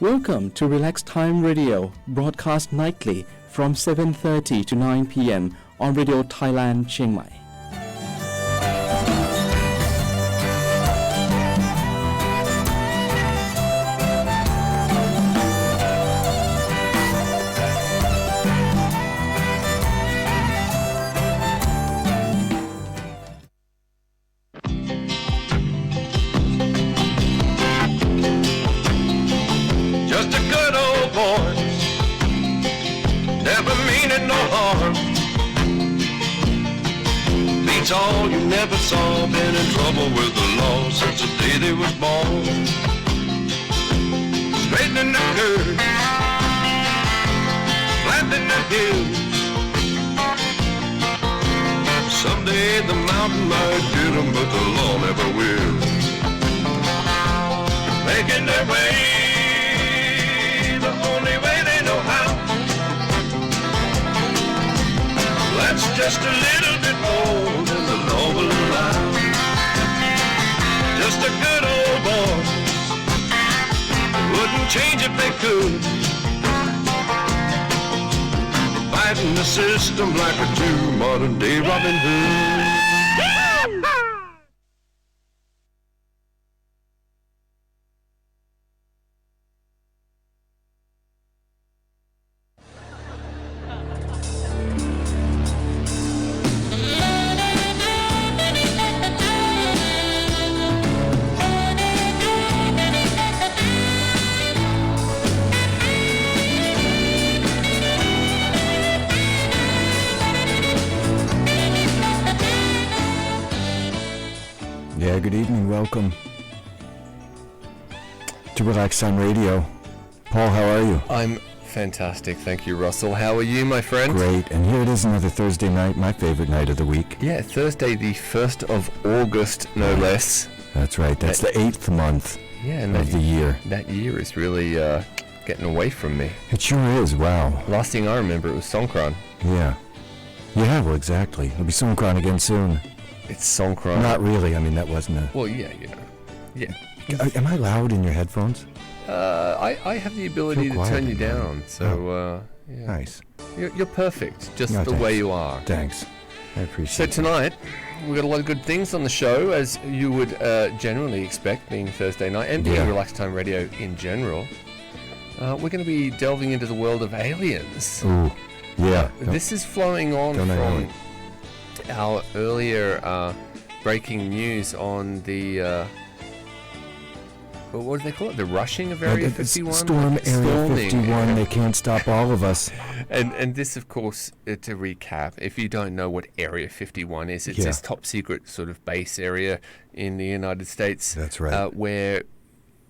Welcome to Relax Time Radio, broadcast nightly from 7:30 to 9 p.m. on Radio Thailand, Chiang Mai. All you never saw, been in trouble with the law since the day they was born. Straightening the curve, planting the hills. Someday the mountain might get them, but the law never will. Making their way the only way they know how. That's just a little bit more than the law will allow. Just a good old boy, wouldn't change if they could. Fighting the system like a true modern day Robin Hood. Good evening, welcome to Relax Time Radio. Paul, how are you? I'm fantastic, thank you, Russell. How are you, my friend? Great, and here it is, another Thursday night, my favorite night of the week. Yeah, Thursday the 1st of August, no less. That's right, that's the 8th month of the year. That year is really getting away from me. It sure is, wow. Last thing I remember, it was Songkran. Yeah, well, exactly. It'll be Songkran again soon. It's Songkran. Not really, I mean, that wasn't a... Well, yeah, you know. Yeah. Am I loud in your headphones? I have the ability to turn you down, so, yeah. Nice. You're perfect, just the way you are. Thanks. I appreciate it. So tonight, we've got a lot of good things on the show, as you would generally expect, being Thursday night, and being Relax Time Radio in general. We're going to be delving into the world of aliens. Ooh, yeah. This is flowing on from our earlier breaking news on the what do they call it? The rushing of Area 51? Area 51, they can't stop all of us. And this, of course, to recap, if you don't know what Area 51 is, it's this top secret sort of base area in the United States. That's right. Where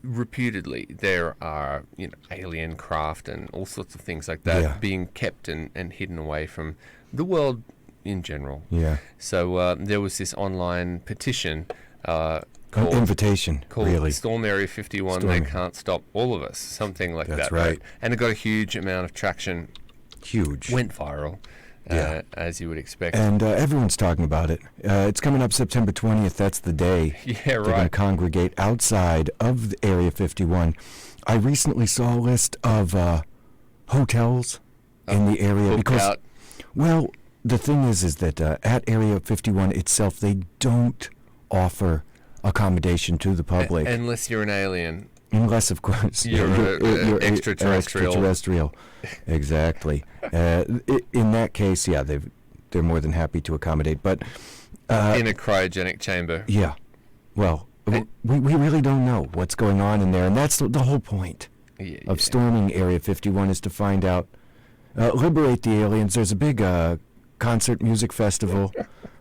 reputedly there are, alien craft and all sorts of things like that being kept and hidden away from the world in general. Yeah. So there was this online petition called really. Storm Area 51, They Can't Stop All of Us, something like that. That's right. And it got a huge amount of traction. Huge. Went viral, as you would expect. And everyone's talking about it. It's coming up September 20th. That's the day. Yeah, They're going to congregate outside of the Area 51. I recently saw a list of hotels in the area because, well, the thing is that at Area 51 itself, they don't offer accommodation to the public. Unless you're an alien. Unless, of course, you're extraterrestrial. Exactly. In that case, they're more than happy to accommodate. But in a cryogenic chamber. Yeah. Well, we really don't know what's going on in there, and that's the whole point of storming Area 51 is to find out, liberate the aliens. There's a big concert music festival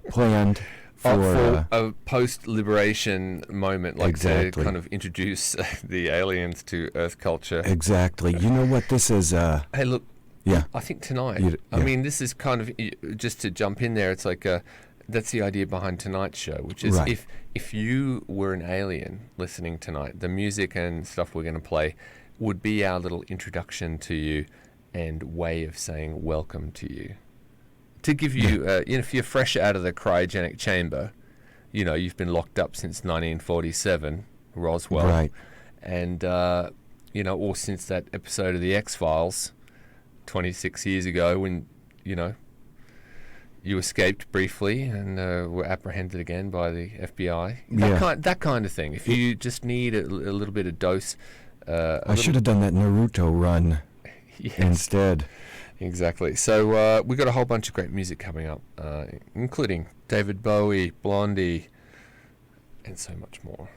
planned for a post-liberation moment, like to kind of introduce the aliens to Earth culture. Exactly. You know what this is? Hey, look. Yeah. I think tonight. I mean, this is kind of just to jump in there. It's like that's the idea behind tonight's show, which is if you were an alien listening tonight, the music and stuff we're going to play would be our little introduction to you and way of saying welcome to you. To give you, if you're fresh out of the cryogenic chamber, you've been locked up since 1947, Roswell. Right. And or since that episode of The X-Files 26 years ago when, you escaped briefly and were apprehended again by the FBI. That kind of thing. If you just need a little bit of dose. I should have done that Naruto run instead. Exactly. So we got a whole bunch of great music coming up, including David Bowie, Blondie, and so much more.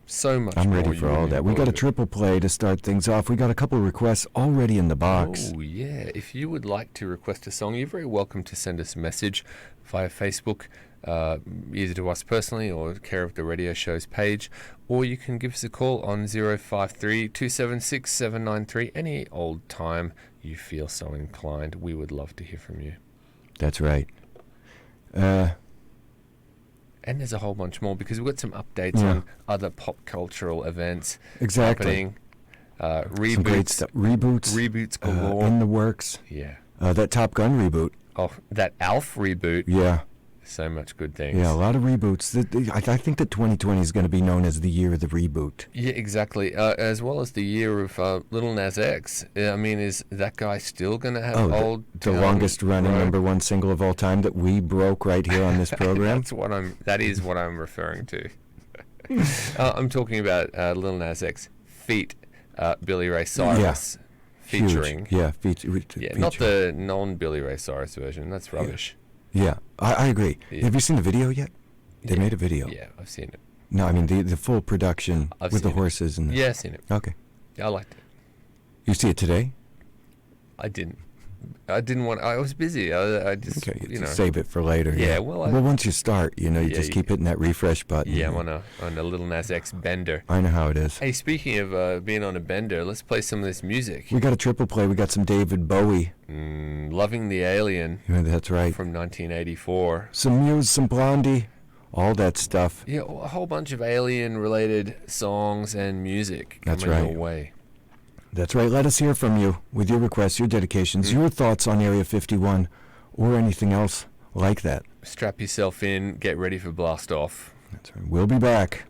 So much more. I'm ready for all that. We got a triple play to start things off. We got a couple of requests already in the box. Oh, yeah. If you would like to request a song, you're very welcome to send us a message via Facebook, either to us personally or care of the radio show's page, or you can give us a call on 053 276 793 any old time you feel so inclined. We would love to hear from you. That's right. And there's a whole bunch more because we've got some updates on other pop cultural events happening. Reboots. Some great stuff. Reboots galore. In the works. Yeah. That Top Gun reboot. Oh, that Alf reboot. Yeah. So much good things. Yeah, a lot of reboots. I think that 2020 is going to be known as the year of the reboot. Yeah, exactly. As well as the year of Lil Nas X. I mean, is that guy still going to have the longest running #1 single of all time that we broke right here on this program? That is what I'm referring to. I'm talking about Lil Nas X feat Billy Ray Cyrus featuring. Huge. Yeah, featuring. Not the non-Billy Ray Cyrus version. That's rubbish. Yeah, I agree. Yeah. Have you seen the video yet? They made a video. Yeah, I've seen it. No, I mean the full production with the horses and. Yeah, I've seen it. Okay. Yeah, I liked it. You see it today? I didn't want. I was busy. I just save it for later. Yeah. Well, once you start, you just keep hitting that refresh button. Yeah, I'm on a Lil Nas X bender. I know how it is. Hey, speaking of being on a bender, let's play some of this music. We got a triple play. We got some David Bowie. Loving the Alien. Yeah, that's right. From 1984. Some Muse, some Blondie, all that stuff. Yeah, a whole bunch of Alien-related songs and music coming your way. That's right. Let us hear from you with your requests, your dedications, your thoughts on Area 51, or anything else like that. Strap yourself in. Get ready for blast off. That's right. We'll be back.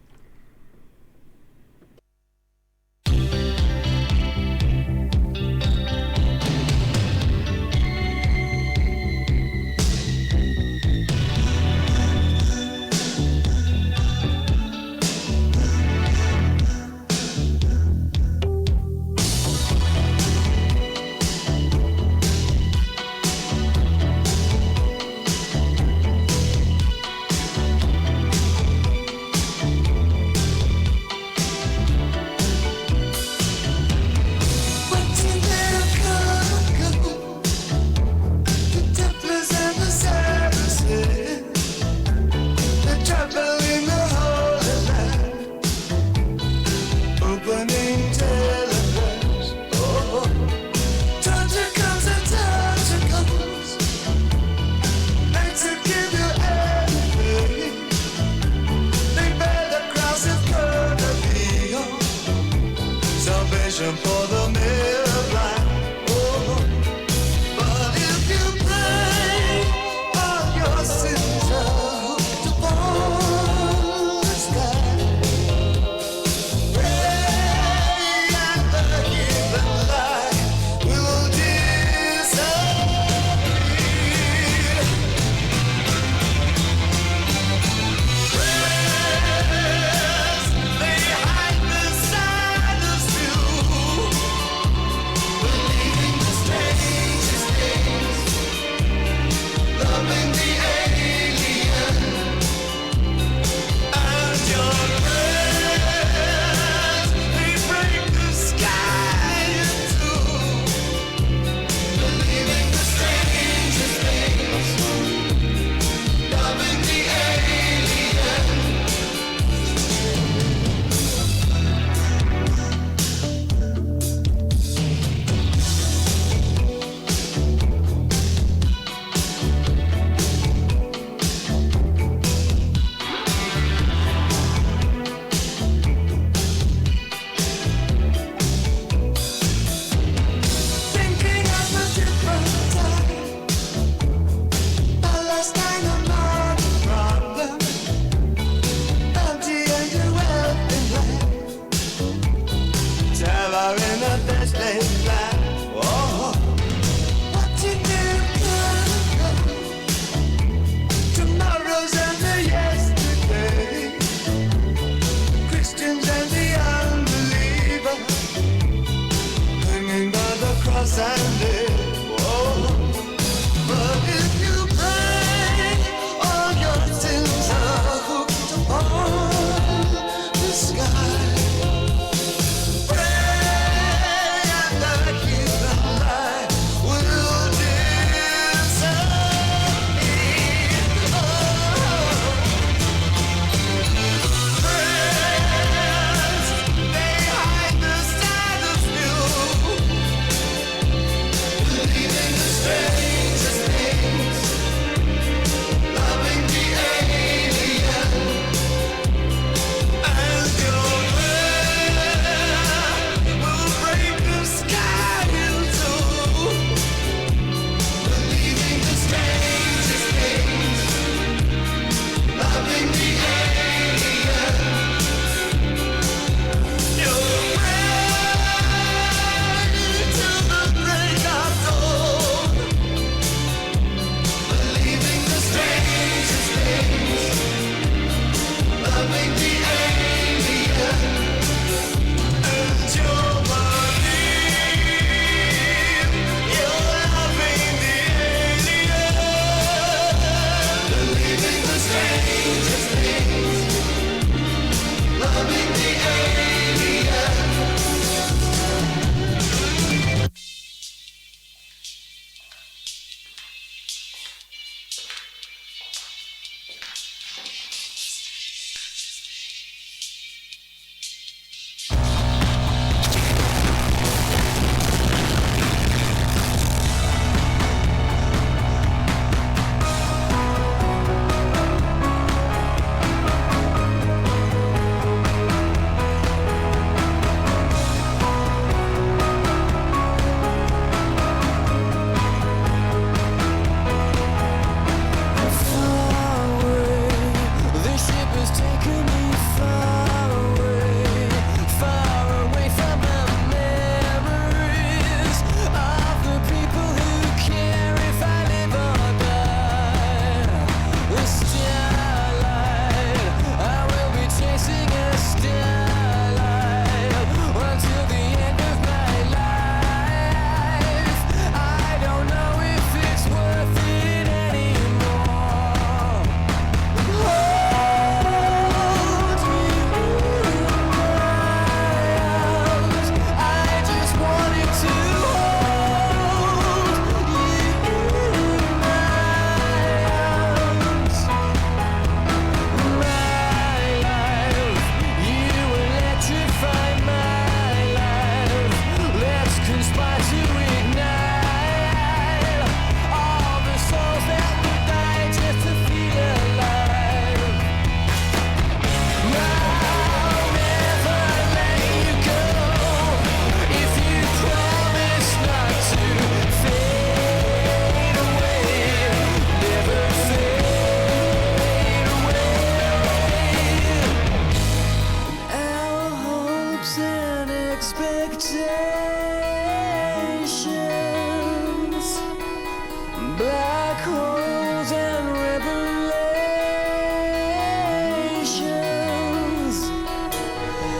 black holes and revelations,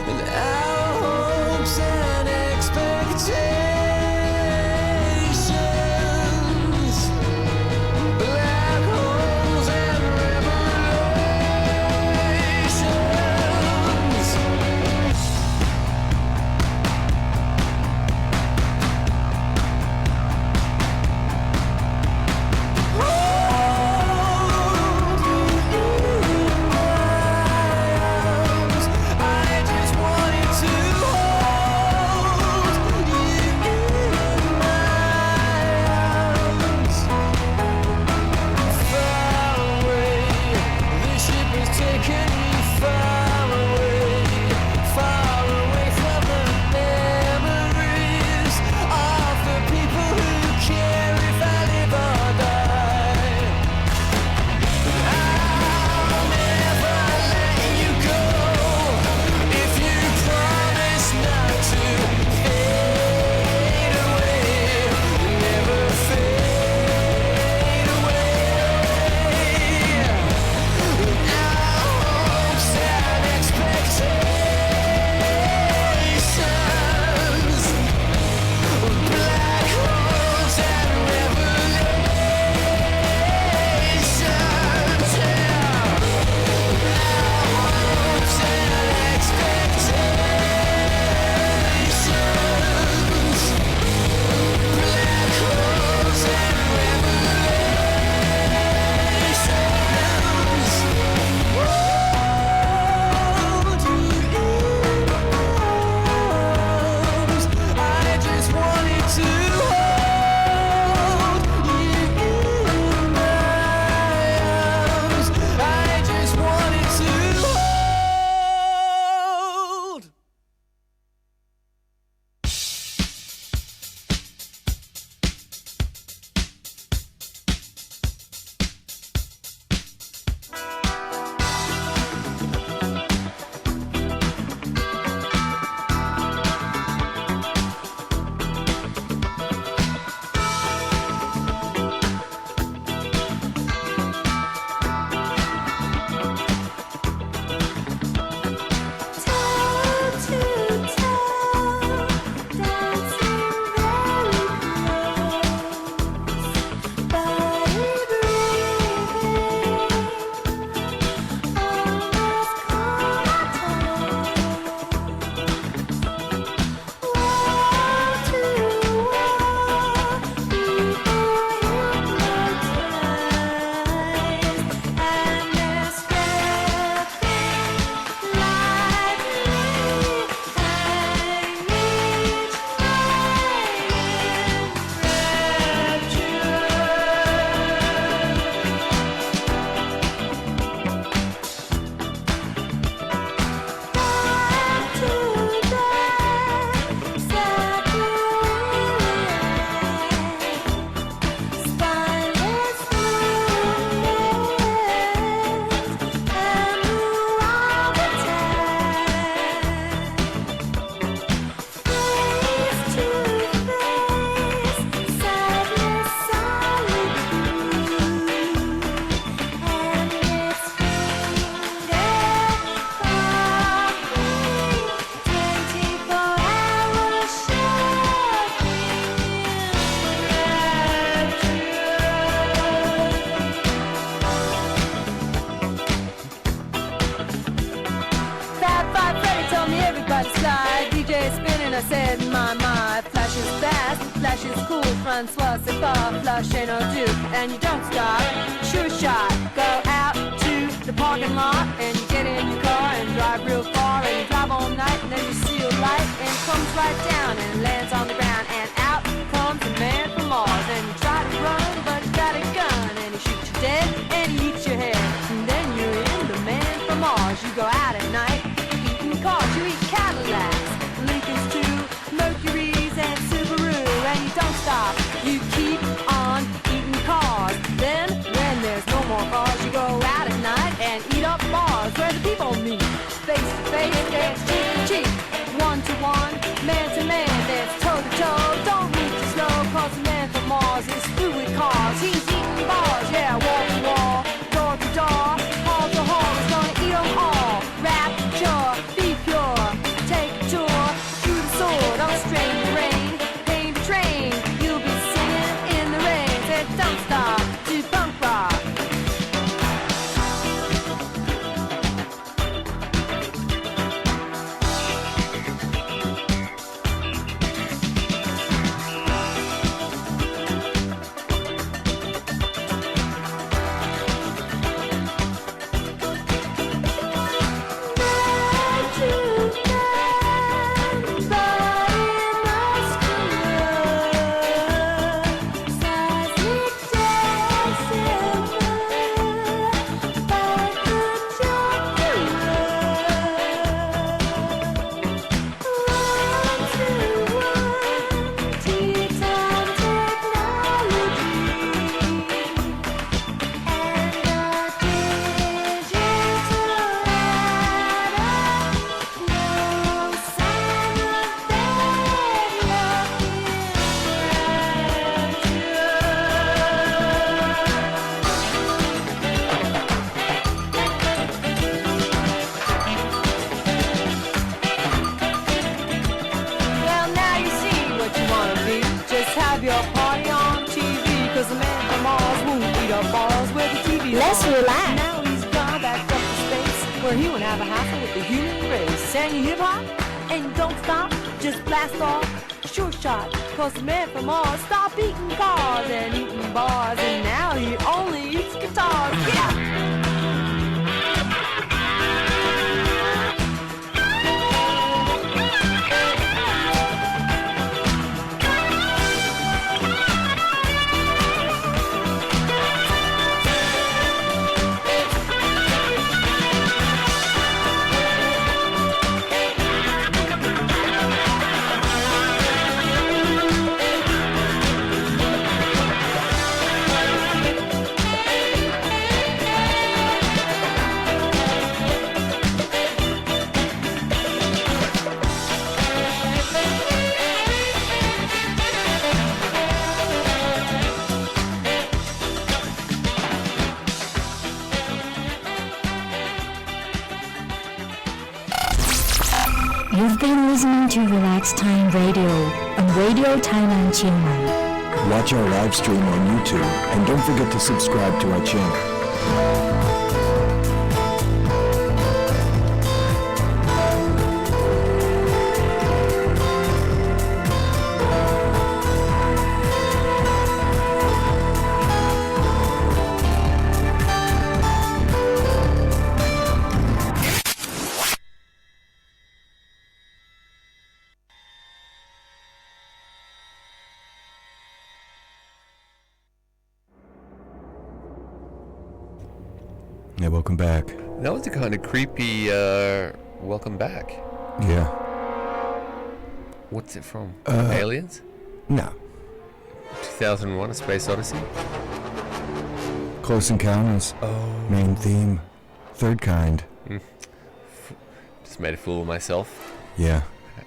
and our hopes and expectations, black holes and revelations. I said, my, flash is fast, flash is cool, Francois, c'est pas, flash ain't no do, and you don't stop, sure shot, go out to the parking lot, and you get in your car and drive real far, and you drive all night, and then you see a light, and it comes right down and lands on the ground, and out comes the man from Mars, and you try to run, but you got a gun, and he shoots you dead, and he eats your head, and then you're in the man from Mars, you go out at night, eating cars, you eat Cadillacs, Lincolns too, Mercuries and Subaru, and you don't stop, you keep on eating cars. Then, when there's no more cars, you go out at night and eat up bars where the people meet. Face to face, there's cheek to cheek, one to one, man to man, there's Just relax. Now he's gone back up to space, where he won't have a hassle with the human race. Sang you hip hop, and you don't stop, just blast off. Sure shot, cause the man from Mars stopped eating cars and eating bars, and now he only eats guitars. Yeah! You've been listening to Relax Time Radio on Radio Thailand Chiang Mai. Watch our live stream on YouTube and don't forget to subscribe to our channel. Yeah, welcome back. That was a kind of creepy welcome back. Yeah. What's it from? Aliens? No. 2001: A Space Odyssey? Close Encounters. Oh. Main theme. Third kind. Just made a fool of myself. Yeah.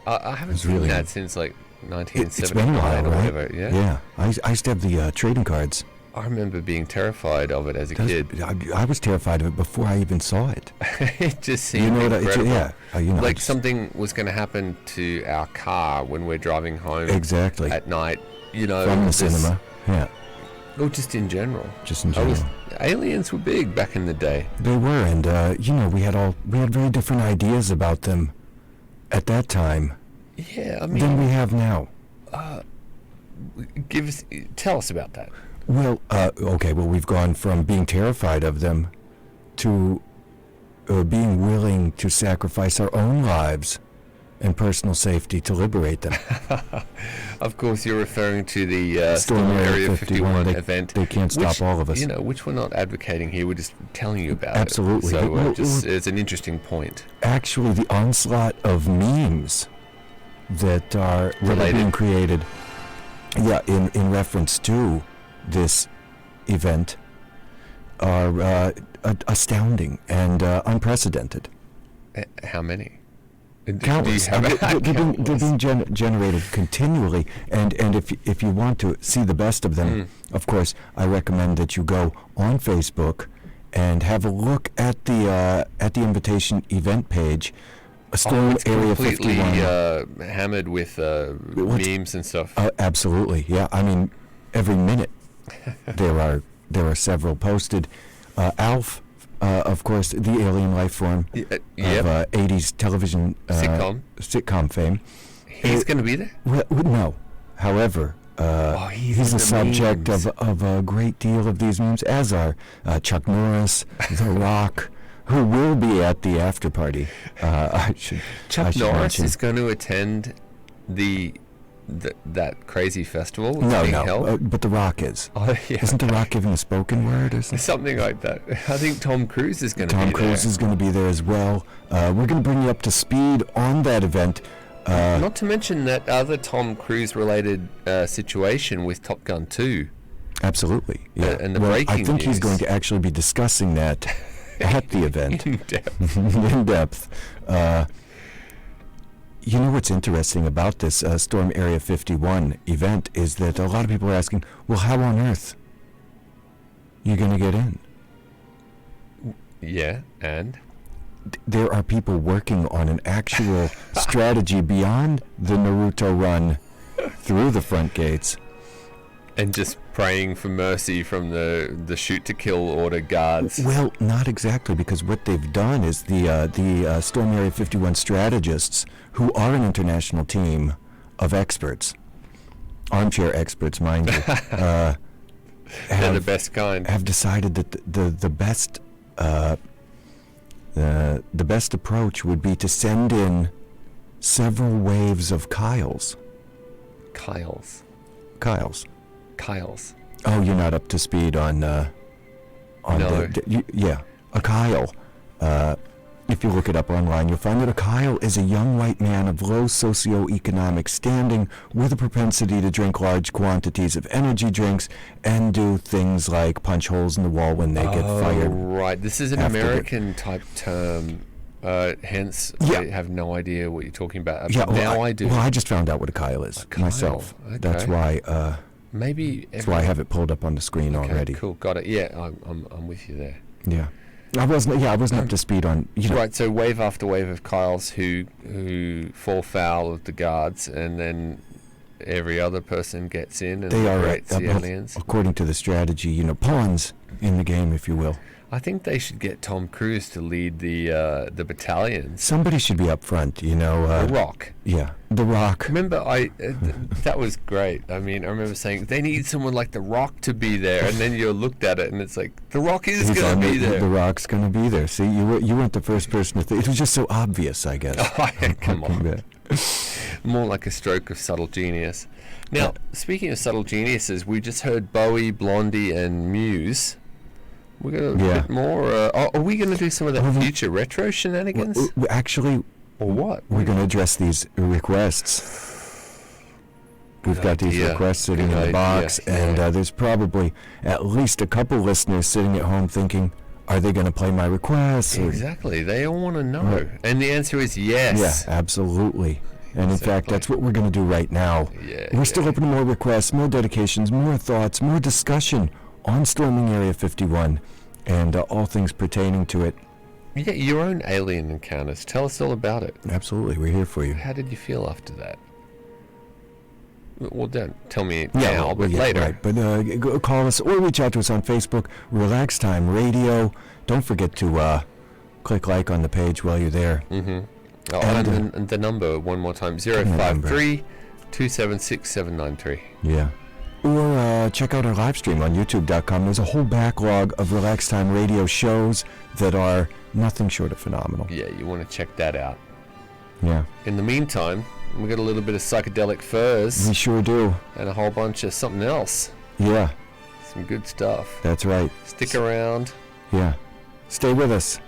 I haven't It's seen really- that since like It's been a 1979 while, or right? whatever. Yeah. Yeah. I used to have the trading cards. I remember being terrified of it as a kid. I was terrified of it before I even saw it. It just seemed You know what? incredible. You know, Like something was going to happen to our car when we're driving home exactly at night. You know, from the this- cinema. Yeah, or just in general. just in I was- general. aliens were big back in the day. They were, and we had very different ideas about them at that time Yeah, I than mean, we have now. tell us about that. Well, okay. Well, we've gone from being terrified of them to being willing to sacrifice our own lives and personal safety to liberate them. Of course, you're referring to the Storm Area 51 They- event. they can't stop which, all of us. You know, which we're not advocating here. We're just telling you about Absolutely. it. So Well, it's an interesting point. Actually, the onslaught of memes that are Related. being created, in reference to this event, are astounding and unprecedented. How many? Countless. They're being generated continually, and if you want to see the best of them, of course, I recommend that you go on Facebook and have a look at the invitation event page. Storm it's Area completely 51. hammered with memes and stuff. Absolutely, yeah. I mean, every minute there are several posted. Alf, of course, the alien life form Yep. of 80s television sitcom fame. He's going to be there? Well, no. However, he's he's in the the subject memes. of a great deal of these memes, as are Chuck Norris, The Rock, who will be at the after party. Chuck Norris mention. is going to attend that crazy festival that's No, being no, held? but The Rock is. Oh, yeah. Isn't The Rock giving a spoken word or something? Something like that. I think Tom Cruise is going to be Tom there. Cruise is going to be there as well. We're going to bring you up to speed on that event. Not to mention that other Tom Cruise-related situation with Top Gun 2. Absolutely. Yeah. and the I breaking think he's news. going to actually be discussing that at the event. In depth. In depth. You know what's interesting about this Storm Area 51 event is that a lot of people are asking, well, how on earth you going to get in? Yeah, and? There are people working on an actual strategy beyond the Naruto run through the front gates. And just praying for mercy from the shoot to kill order guards. Well, not exactly, because what they've done is the Storm Area 51 strategists, who are an international team of experts, armchair experts, mind you, They're the best kind. have decided that the best approach would be to send in several waves of Kyles. Kyles. Oh, you're not up to speed on No. yeah, a Kyle. If you look it up online, you'll find that a Kyle is a young white man of low socioeconomic standing with a propensity to drink large quantities of energy drinks and do things like punch holes in the wall when they get fired. Right. This is an after the- American type term. Hence, Yeah. I have no idea what you're talking about. Yeah, But now I do. Well, I just found out what a Kyle is Kyle, myself. okay. That's why. Maybe. That's why I have it pulled up on the screen Okay, already. Cool. Got it. Yeah, I'm with you there. Yeah, I wasn't. Yeah, I wasn't up to speed on. Right. So wave after wave of Kyles who fall foul of the guards, and then every other person gets in and They are liberates the well, aliens. according to the strategy. Pawns in the game, if you will. I think they should get Tom Cruise to lead the battalions. Somebody should be up front. The Rock. Yeah, The Rock. Remember, that was great. I mean, I remember saying they need someone like The Rock to be there, and then you looked at it, and it's like The Rock is He's going on to be there. The Rock's going to be there. See, you weren't the first person to think. It was just so obvious, I guess. Oh, yeah, come on. Yeah. More like a stroke of subtle genius. Now, speaking of subtle geniuses, we just heard Bowie, Blondie, and Muse. We're going to Yeah. bit more. Are we going to do some of that Well, future retro shenanigans? Actually, Or what? we're going to address these requests. We've got these idea. requests sitting Good in the box, idea, and yeah. there's probably at least a couple listeners sitting at home thinking, are they going to play my requests? Or- Exactly. They all want to know. Right. And the answer is yes. Yeah, absolutely. And in fact, Exactly. that's what we're going to do right now. Yeah, We're still yeah. open to more requests, more dedications, more thoughts, more discussion on storming Area 51 and all things pertaining to it. Yeah, your own alien encounters. Tell us all about it. Absolutely, we're here for you. How did you feel after that? Well, don't tell me now, well, but yeah, later. Right. But call us or reach out to us on Facebook, Relax Time Radio. Don't forget to click like on the page while you're there. Mm-hmm. Oh, And, and the number one more time: number. 053-276-793. Yeah. Or check out our live stream on YouTube.com. There's a whole backlog of Relax Time Radio shows that are nothing short of phenomenal. Yeah, you want to check that out. Yeah. In the meantime, we got a little bit of psychedelic furs We sure do. and a whole bunch of something else. Yeah, Some good stuff. that's right. Stick around. Yeah. Stay with us.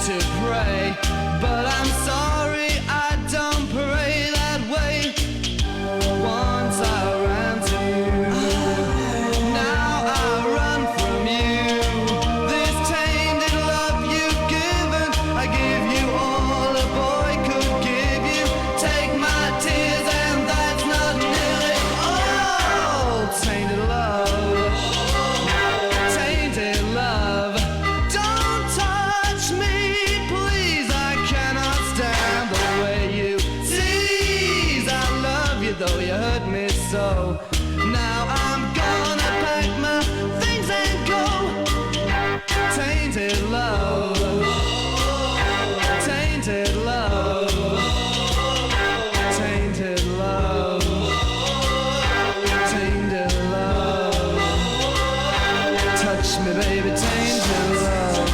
to pray, but I'm sorry I don't pray that way. Once I ran to you, now I run from you. This tainted love you've given, I give you all a boy could give you. Take my tears and that's not nearly all. Tainted love, tainted love. Don't touch me, please. I cannot stand the way you tease. I love you though you hurt me so. Now I'm gonna pack my things and go. Tainted love, tainted love, tainted love, tainted love. Touch me, baby, tainted love.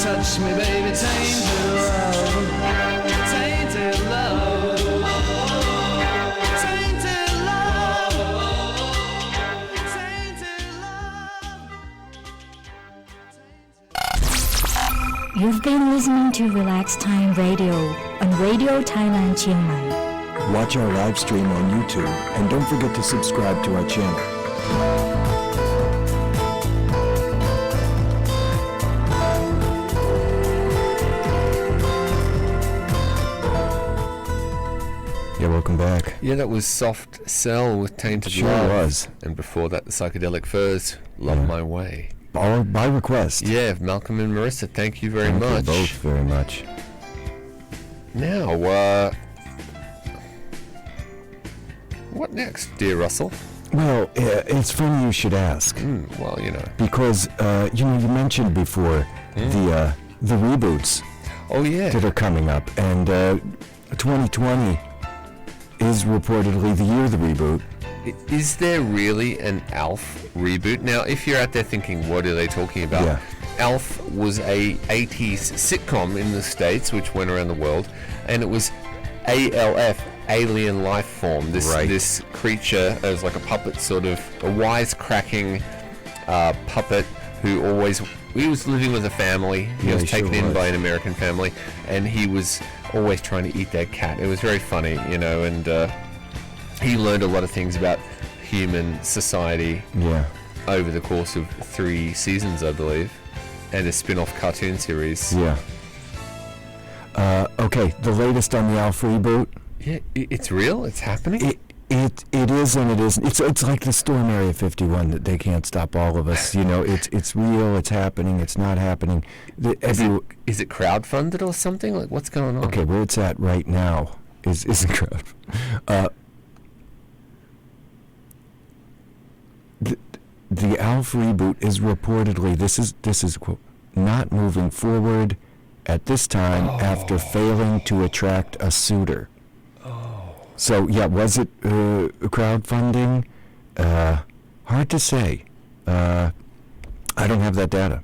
Touch me, baby, tainted love. Tainted love. Tainted love. Tainted love. You've been listening to Relax Time Radio on Radio Thailand Chiang Mai. Watch our live stream on YouTube and don't forget to subscribe to our channel. Yeah, welcome back. Yeah, that was Soft Cell with Tainted Sure Love. was. And before that, the Psychedelic Furs, Love My Way. All by request. Yeah, Malcolm and Marissa, thank you very Thank you much. both very much. Now, what next, dear Russell? Well, it's funny you should ask. Well, you know. Because, you mentioned before the reboots Oh, yeah. that are coming up. And 2020 is reportedly the year of the reboot. Is there really an ALF reboot? Now, if you're out there thinking, what are they talking about? Yeah. ALF was a 80s sitcom in the States, which went around the world, and it was ALF, alien life form. This creature, it was like a puppet, sort of a wisecracking puppet who he was living with a family. He Yeah, was he taken sure in was. by an American family, and he was always trying to eat their cat. It was very funny, and he learned a lot of things about human society Yeah. over the course of 3 seasons, I believe, and a spin-off cartoon series. Yeah. Okay, the latest on the ALF reboot. Yeah, it's real. It's happening. It is and it isn't. It's like the Storm Area 51 that they can't stop all of us. It's real. It's happening. It's not happening. Is it crowdfunded or something? Like, what's going on? Okay, where it's at right now is a crowd. The ALF reboot is reportedly this is quote not moving forward at this time after failing to attract a suitor. So yeah, was it crowdfunding? Hard to say. I don't have that data.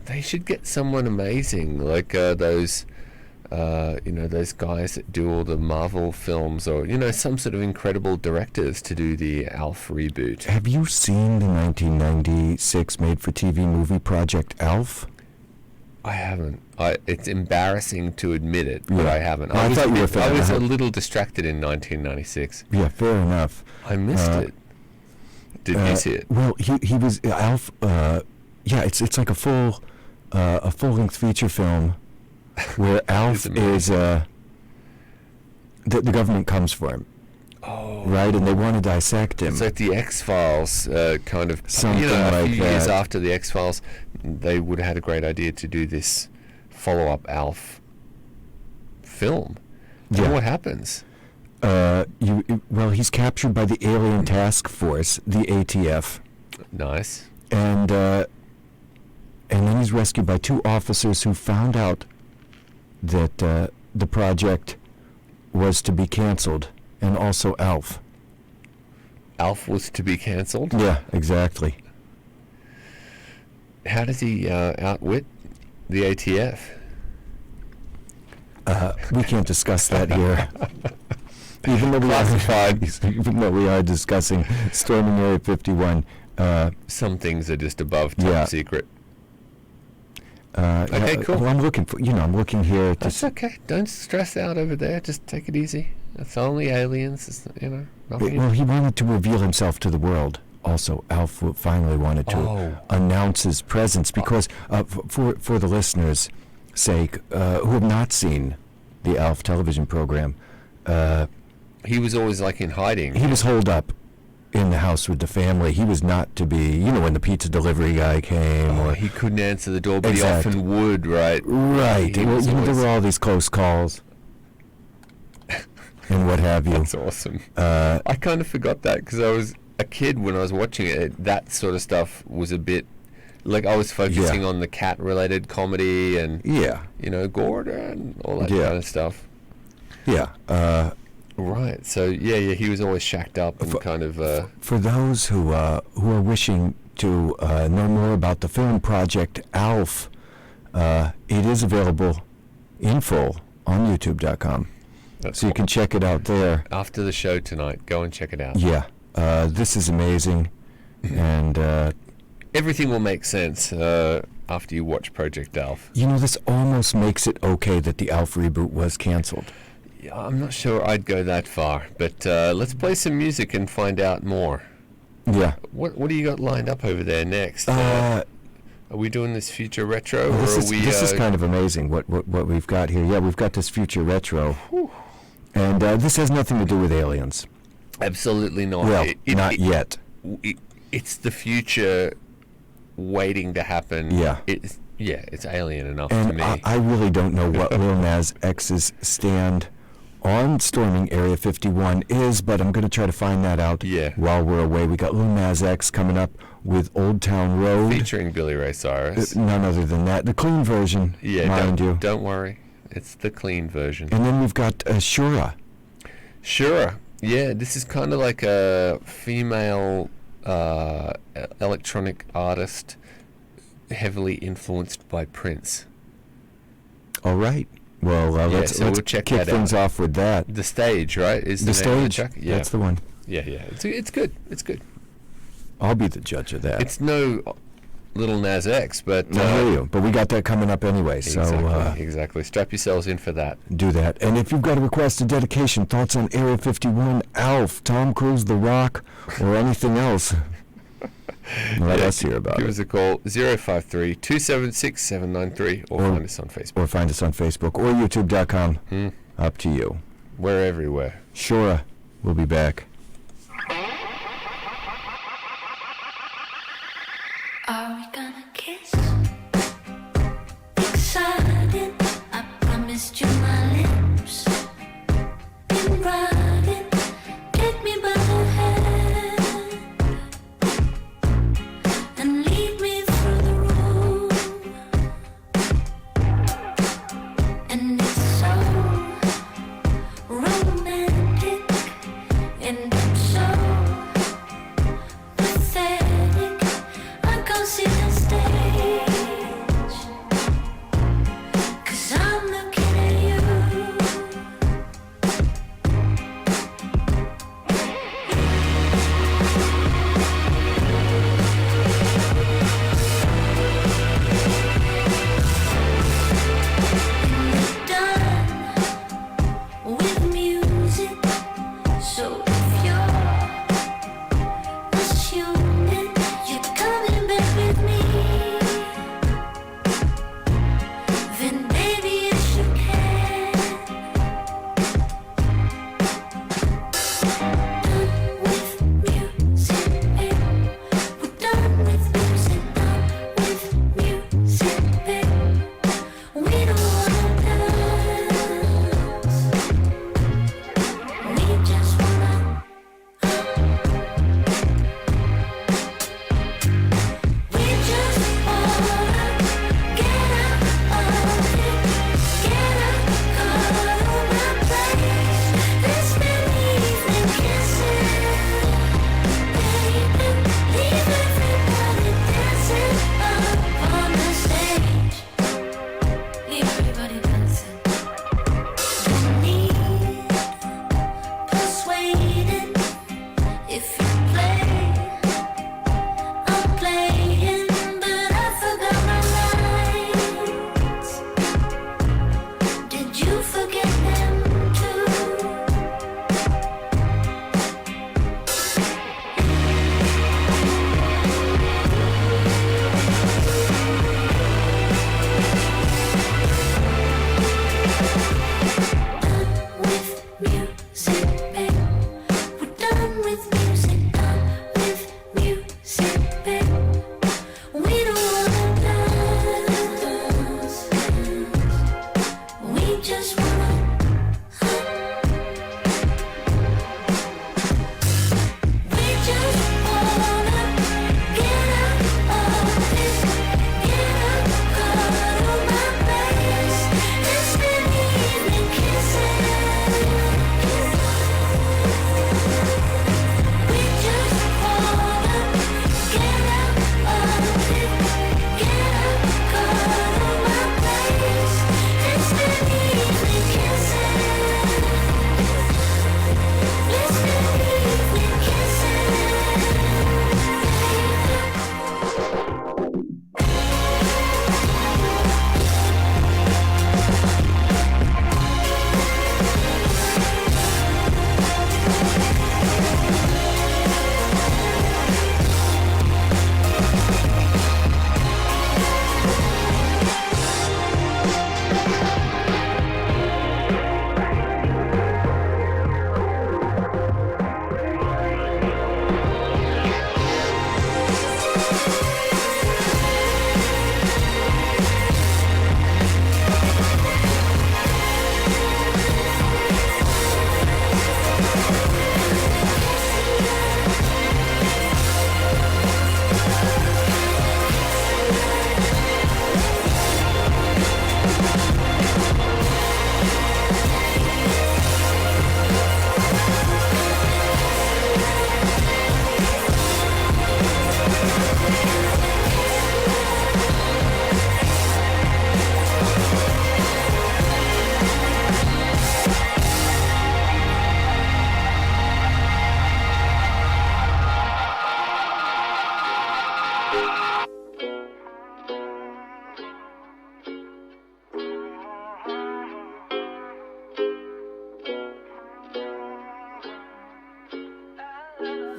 They should get someone amazing like those guys that do all the Marvel films, or some sort of incredible directors to do the ALF reboot. Have you seen the 1996 made-for-TV movie Project ALF? I haven't. It's embarrassing to admit it, but Yeah. I haven't. I thought you were a fan. I was a little distracted in 1996. Yeah, fair enough. I missed it. Did you see it? Well, he was ALF. Yeah, it's like a full-length feature film where ALF is the government comes for him. Oh. Right, and they want to dissect him. It's like the X-Files kind of. Something a like few years that. after the X-Files, they would have had a great idea to do this follow-up ALF film. Yeah. And what happens? Well, he's captured by the Alien Task Force, the ATF, Nice. and then he's rescued by 2 officers who found out that the project was to be canceled, and also ALF. ALF was to be cancelled. Yeah, exactly. How does he outwit the ATF? We can't discuss that here. Even though we are discussing storming Area 51. Some things are just above top Yeah. secret. Okay, cool. Well, I'm looking here. That's okay. Don't stress out over there. Just take it easy. It's only aliens. It's, nothing. Well, he wanted to reveal himself to the world. Also, Alf finally wanted to announce his presence because, for the listeners' sake, who have not seen the Alf television program, he was always like in hiding. He was holed up in the house with the family. He was not to be, when the pizza delivery guy came. Or he couldn't answer the door, but Exactly. he often would, right? Right. There were all these close calls and what have you. That's awesome. I kind of forgot that because I was a kid when I was watching it. That sort of stuff was a bit like I was focusing on the cat-related comedy and Gordon, all that kind of stuff. Yeah. Right. So he was always shacked up and kind of. For those who are wishing to know more about the film project Alf, it is available in full on YouTube.com. So you can check it out there. After the show tonight, go and check it out. Yeah. This is amazing, and everything will make sense after you watch Project Alf. This almost makes it okay that the Alf reboot was canceled. Yeah, I'm not sure I'd go that far, but let's play some music and find out more. Yeah. What do you got lined up over there next? Are we doing this future retro? This is kind of amazing what we've got here. Yeah, we've got this future retro, and this has nothing to do with aliens. Absolutely not. Well, not yet. It's the future waiting to happen. Yeah. It's alien enough and to me. I really don't know what Lil Nas X's stand on storming Area 51 is, but I'm going to try to find that out while we're away. We got Lil Nas X coming up with Old Town Road. Featuring Billy Ray Cyrus. None other than that. The clean version, mind you. Don't worry. It's the clean version. And then we've got Shura. Shura. Yeah, this is kind of like a female electronic artist heavily influenced by Prince. All right. Well, let's we'll check kick things off with that. The Stage, right? Is the name of the Stage? track? Yeah. That's the one. Yeah. It's good. It's good. I'll be the judge of that. It's no Little Nas X, but I hear you. But we got that coming up anyway. Exactly. Strap yourselves in for that. Do that. And if you've got a request, a dedication, thoughts on Area 51, Alf, Tom Cruise, The Rock, or anything else, let us hear about it. Give us a call, 053-276-793, or find us on Facebook. Or find us on Facebook, or YouTube.com. Up to you. We're everywhere. Shura, we'll be back. Are we gonna kiss? Excited, I promised you my lips. In writing, take me by the hand and lead me through the room. And it's so romantic in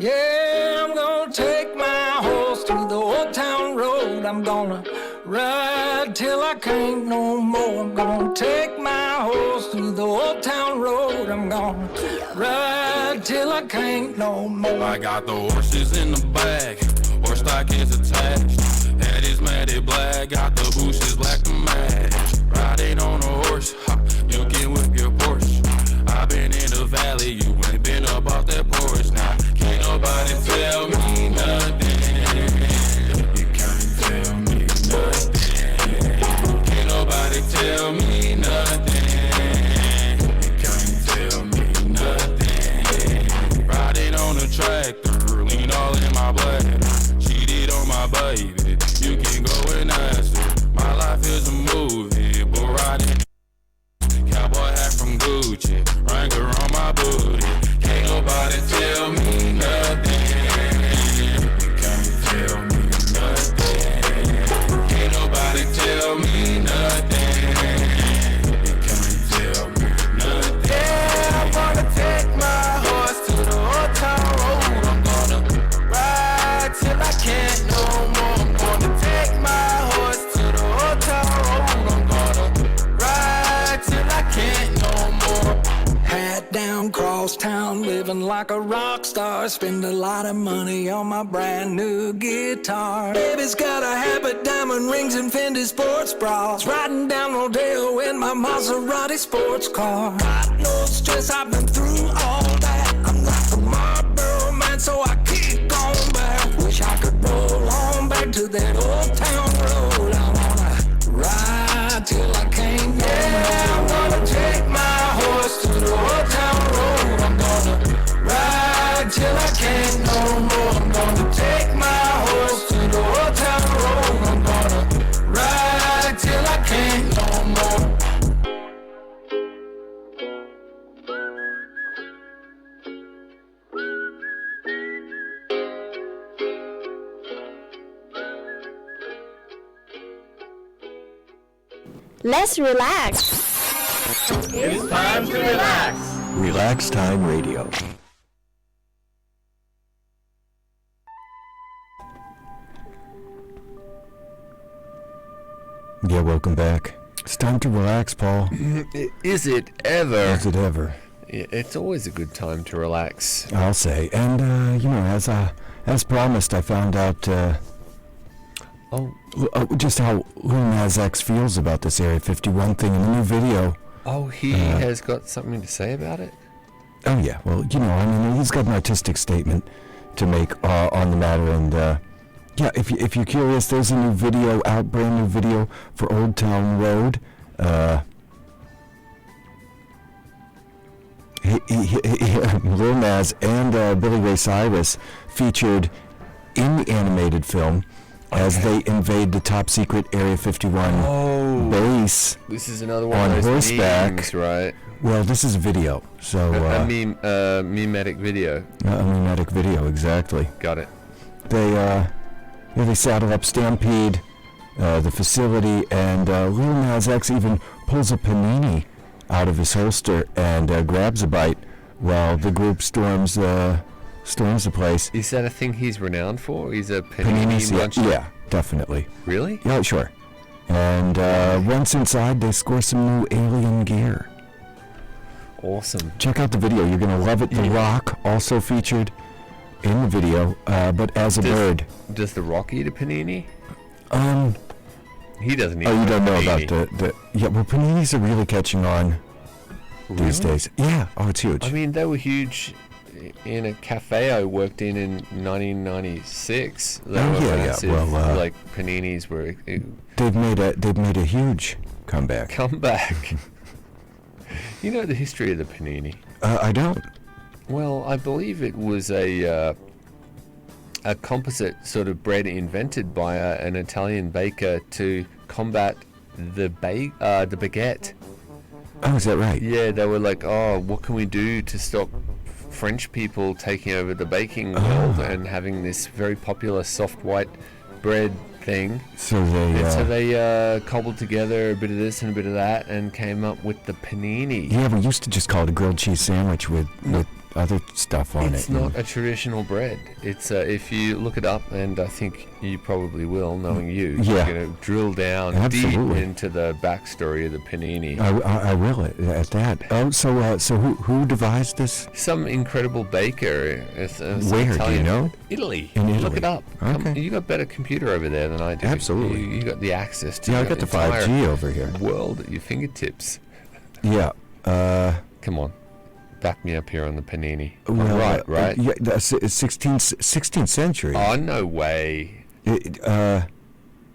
Yeah, I'm gonna take my horse to the old town road. I'm gonna ride till I can't no more. I'm gonna take my horse to the old town road. I'm gonna ride till I can't no more. I got the horses in the bag, horse stock is attached. Head is matted black, got the bushes black to match. Riding on a horse, ha, you can whip your Porsche. I've been in the valley, you ain't been up off that porch. Now, can't nobody tell me nothing. You can't tell me nothing. Can't nobody tell me nothing. You can't tell me nothing. Riding on a tractor, lean all in my blood. Cheated on my baby, you can go and ask her. My life is a movie, but riding. Cowboy hat from Gucci, Wrangler on my booty. Can't nobody tell me nothing. You can't tell me nothing. Can't nobody tell me nothing. You can't tell me nothing. Yeah, I'm gonna take my horse to the old town road. I'm gonna ride till I can't no more. I'm gonna take my horse to the old town road. I'm gonna ride till I can't no more. Hat down, cross town, living like a rock star. Spend a lot of money on my brand new guitar. Baby's got a habit, diamond rings and Fendi sports bras. Riding down Rodeo in my Maserati sports car. Got no stress, I've been through all that. I'm like a Marlboro man, so I keep going back. Wish I could roll on back to that old town road. I wanna ride till I can't no more. I'm gonna take my horse to the old town road. I'm gonna ride till I can't no more. I'm gonna take my horse to the old town road. I'm gonna ride till I can't no more. Let's relax. It's time to relax. Relax Time Radio. Yeah, welcome back. It's time to relax, Paul. Is it ever? Is it ever? Yeah, it's always a good time to relax. I'll say. And, as promised, I found out, just how Lil Nas X feels about this Area 51 thing in the new video. Oh, he has got something to say about it? Oh, yeah. Well, he's got an artistic statement to make on the matter. And, if you're curious, there's a new video out, brand new video for Old Town Road. Lil Nas and Billy Ray Cyrus featured in the animated film as they invade the top secret Area 51 base. This is another one on of those horseback, memes, right? Well, this is a video, so a memetic video. A memetic video, exactly. Got it. They saddle up Stampede, the facility, and Lil Nas X even pulls a panini out of his holster and grabs a bite while the group storms the place. Is that a thing he's renowned for? He's a panini muncher? Yeah, definitely. Really? Yeah, sure. And once inside, they score some new alien gear. Awesome. Check out the video. You're going to love it. The Rock also featured in the video, but as a bird. Does The Rock eat a panini? He doesn't even Oh, you don't know panini. about the yeah, well, paninis are really catching on these Really? days. Yeah, oh, it's huge. I mean, they were huge in a cafe I worked in 1996. They Oh, were yeah, yeah. massive, Well, like paninis were they've made a huge comeback. comeback. You know the history of the panini? I don't. Well, I believe it was a composite sort of bread invented by an Italian baker to combat the baguette. Oh, is that right? Yeah, they were like, oh, what can we do to stop French people taking over the baking world and having this very popular soft white bread thing. So they. And so they cobbled together a bit of this and a bit of that and came up with the panini. Yeah, we used to just call it a grilled cheese sandwich with other stuff on It's it. not a traditional bread. It's if you look it up, and I think you probably will, knowing you. Yeah. You're going to drill down Absolutely. deep into the backstory of the panini. I will at that. Oh, so who devised this? Some incredible baker. Some Where, do you Italian- know? Italy. In Look Italy. it up. Okay. You got better computer over there than I do. Absolutely. You got the access to Yeah, I the got the entire 5G over here. world at your fingertips. Yeah. Come on. Back me up here on the panini. Well, right. Yeah, the 16th century. Oh, no way.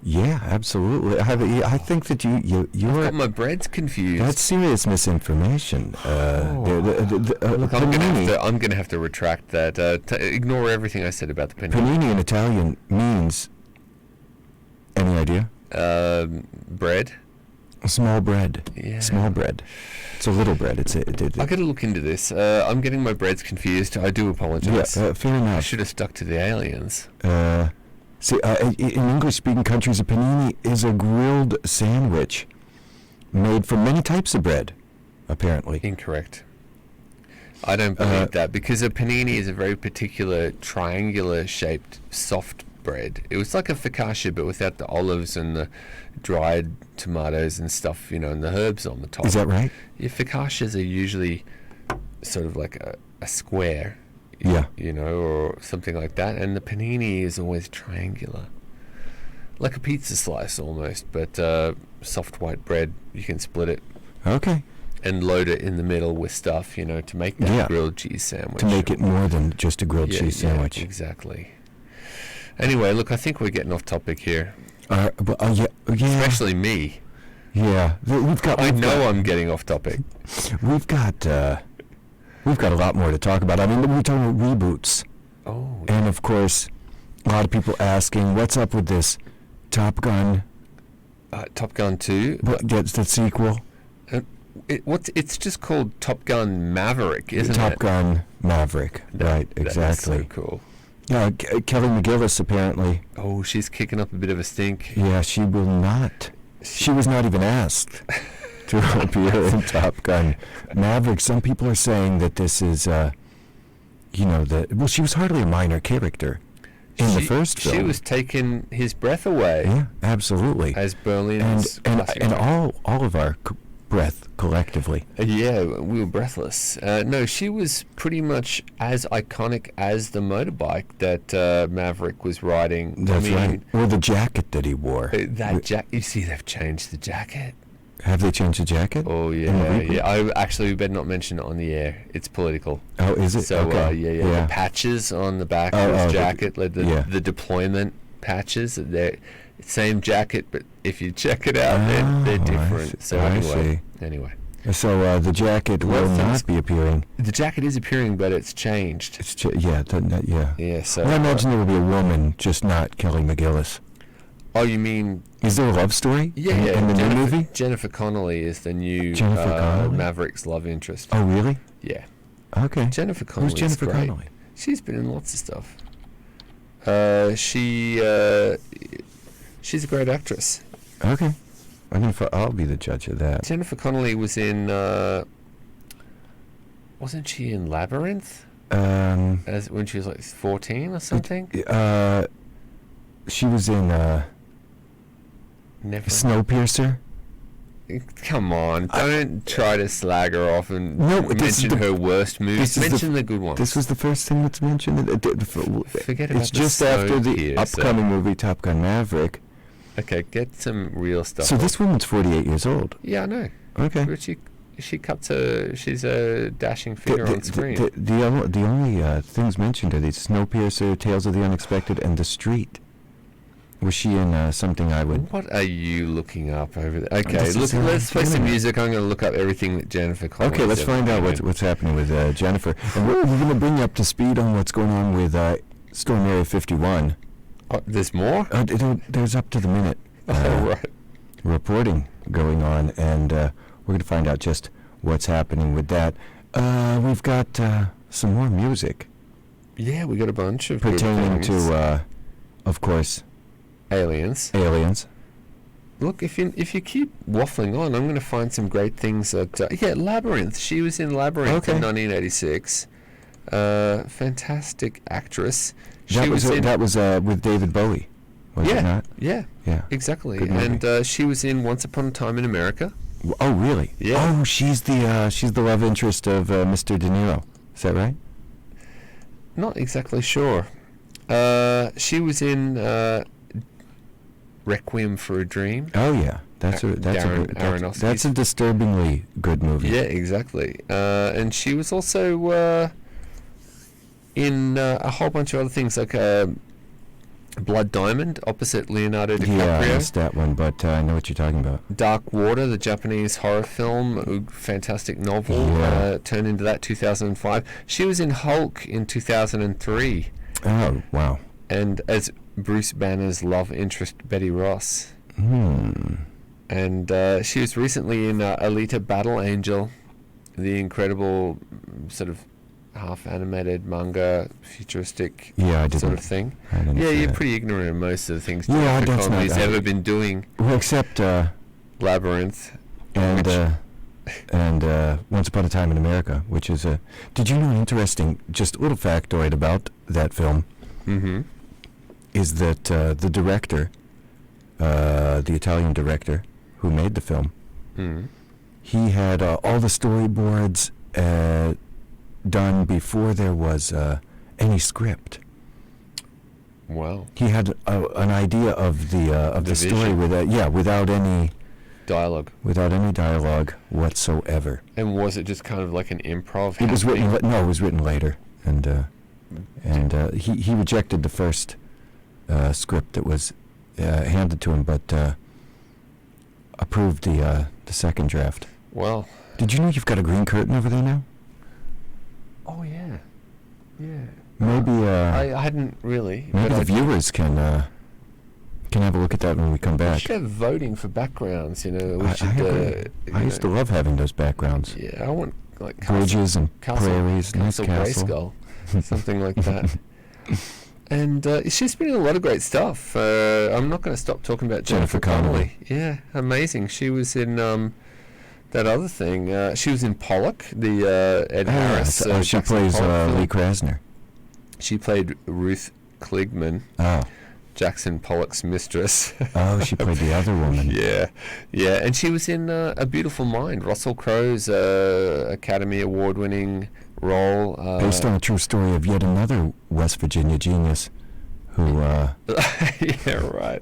Yeah, absolutely. I think that you're. Got my breads confused. That's serious misinformation. Look, I'm panini, gonna have to retract that. Ignore everything I said about the panini. panini in Italian means. Any idea? Bread. Small bread. Yeah. Small bread. It's a little bread. It's I got to look into this. I'm getting my breads confused. I do apologize. Yeah, fair I enough. should have stuck to the aliens. See, in English-speaking countries, a panini is a grilled sandwich made from many types of bread, apparently. Incorrect. I don't believe that because a panini is a very particular triangular-shaped soft bread. It was like a focaccia, but without the olives and the dried tomatoes and stuff, and the herbs on the top. Is that right? Yeah, focaccias are usually sort of like a square. Yeah. Or something like that. And the panini is always triangular. Like a pizza slice almost, but soft white bread. You can split it Okay. and load it in the middle with stuff, to make that Yeah. grilled cheese sandwich. To make it more than just a grilled Yeah, cheese yeah, sandwich. exactly. Anyway, look, I think we're getting off topic here. Yeah. Especially me. Yeah. I know I'm getting off topic. We've got a lot more to talk about. I mean, we're talking about reboots. Oh. And of course, a lot of people asking, what's up with this Top Gun? Top Gun 2. That's the sequel. It's just called Top Gun Maverick, isn't Top it? Gun Maverick. Right, exactly. That is so cool. Kelly McGillis apparently. Oh, she's kicking up a bit of a stink. Yeah, she will not. She was not even asked to appear in Top Gun Maverick. Some people are saying that this is, she was hardly a minor character in the first film. She was taking his breath away. Yeah, absolutely. As Berlin's classic. and all of our breath collectively. Yeah, we were breathless. No, she was pretty much as iconic as the motorbike that Maverick was riding. That's right. Or the jacket that he wore. You see, they've changed the jacket. Have they changed the jacket? Oh In the yeah, reboot? yeah. We better not mention it on the air. It's political. Oh, is it? So Okay. yeah. The patches on the back of his jacket, like the deployment patches. They're same jacket, but if you check it out, they're different. So anyway. So the jacket will not be appearing. The jacket is appearing, but it's changed. Yeah. Yeah. So Well, I imagine there will be a woman, just not Kelly McGillis. Oh, you mean? Is there a love story? Yeah, in the new movie? Jennifer Connelly is the new Maverick's love interest. Oh, really? Yeah. Okay. Jennifer Connelly. Who's Jennifer Connelly? She's been in lots of stuff. She's a great actress. Okay. I'll be the judge of that. Jennifer Connelly was in. Wasn't she in Labyrinth? As when she was like 14 or something. She was in Never. Snowpiercer. Come on! Don't try to slag her off and the- mention her worst movies. this is Mention the good ones. This was the first thing that's mentioned. Forget about It's the just after the Snowpiercer. upcoming movie Top Gun Maverick. Okay, get some real stuff. So this woman's 48 years old. Yeah, I know. Okay. But she cuts she's a dashing figure on screen. The only things mentioned are the Snowpiercer, Tales of the Unexpected, and The Street. Was she in something I would... What are you looking up over there? Okay, This is, let's play some anime. music. I'm going to look up everything that Jennifer Connelly Okay, let's said. find out what's happening with Jennifer. And we're going to bring you up to speed on what's going on with Storm Area 51. Oh, there's more? There's up to the minute Right. reporting going on, and we're going to find out just what's happening with that. We've got some more music Yeah, we got a bunch of good pertaining things. to, of course, Aliens. aliens. Look, if you keep waffling on, I'm going to find some great things. Labyrinth. She was in Labyrinth in 1986. Fantastic actress. That was with David Bowie, was it not? Yeah, Yeah. exactly. Good movie. And she was in Once Upon a Time in America. Oh, really? Yeah. Oh, she's the love interest of Mr. De Niro. Is that right? Not exactly sure. She was in Requiem for a Dream. Oh yeah, that's a disturbingly good movie. Yeah, exactly. And she was also in a whole bunch of other things, like Blood Diamond, opposite Leonardo DiCaprio. Yeah, I missed that one, but I know what you're talking about. Dark Water, the Japanese horror film, a fantastic novel, Yeah. turned into that 2005. She was in Hulk in 2003, Oh wow. and as Bruce Banner's love interest, Betty Ross. And she was recently in Alita Battle Angel, the incredible sort of half-animated manga, futuristic sort of thing. Yeah, you're pretty ignorant of most of the things Jennifer Connelly's ever been doing. Well, except Labyrinth. and Once Upon a Time in America, which is a... Did you know an interesting, just a little factoid about that film? Mm-hmm. Is that the director, the Italian director who made the film, he had all the storyboards done before there was any script. Wow. He had an idea of the story without any dialogue. Without any dialogue whatsoever. And was it just kind of like an improv? It was written. No, it was written later, and he rejected the first script that was handed to him, but approved the second draft. Well. Did you know you've got a green curtain over there now? Oh yeah. Yeah. Maybe I hadn't really. Maybe but the viewers can have a look at that when we come We back. should have voting for backgrounds. I used to love having those backgrounds. Yeah, I want like Bridges and prairies, nice castle, something like that. And she's been in a lot of great stuff. I'm not going to stop talking about Jennifer Connelly. Yeah, amazing. She was in that other thing. She was in Pollock, the Ed Harris. She plays Lee Krasner. She played Ruth Kligman, Jackson Pollock's mistress. Oh, she played the other woman. Yeah, and she was in A Beautiful Mind, Russell Crowe's Academy Award-winning role. Based on a true story of yet another West Virginia genius who... yeah, right.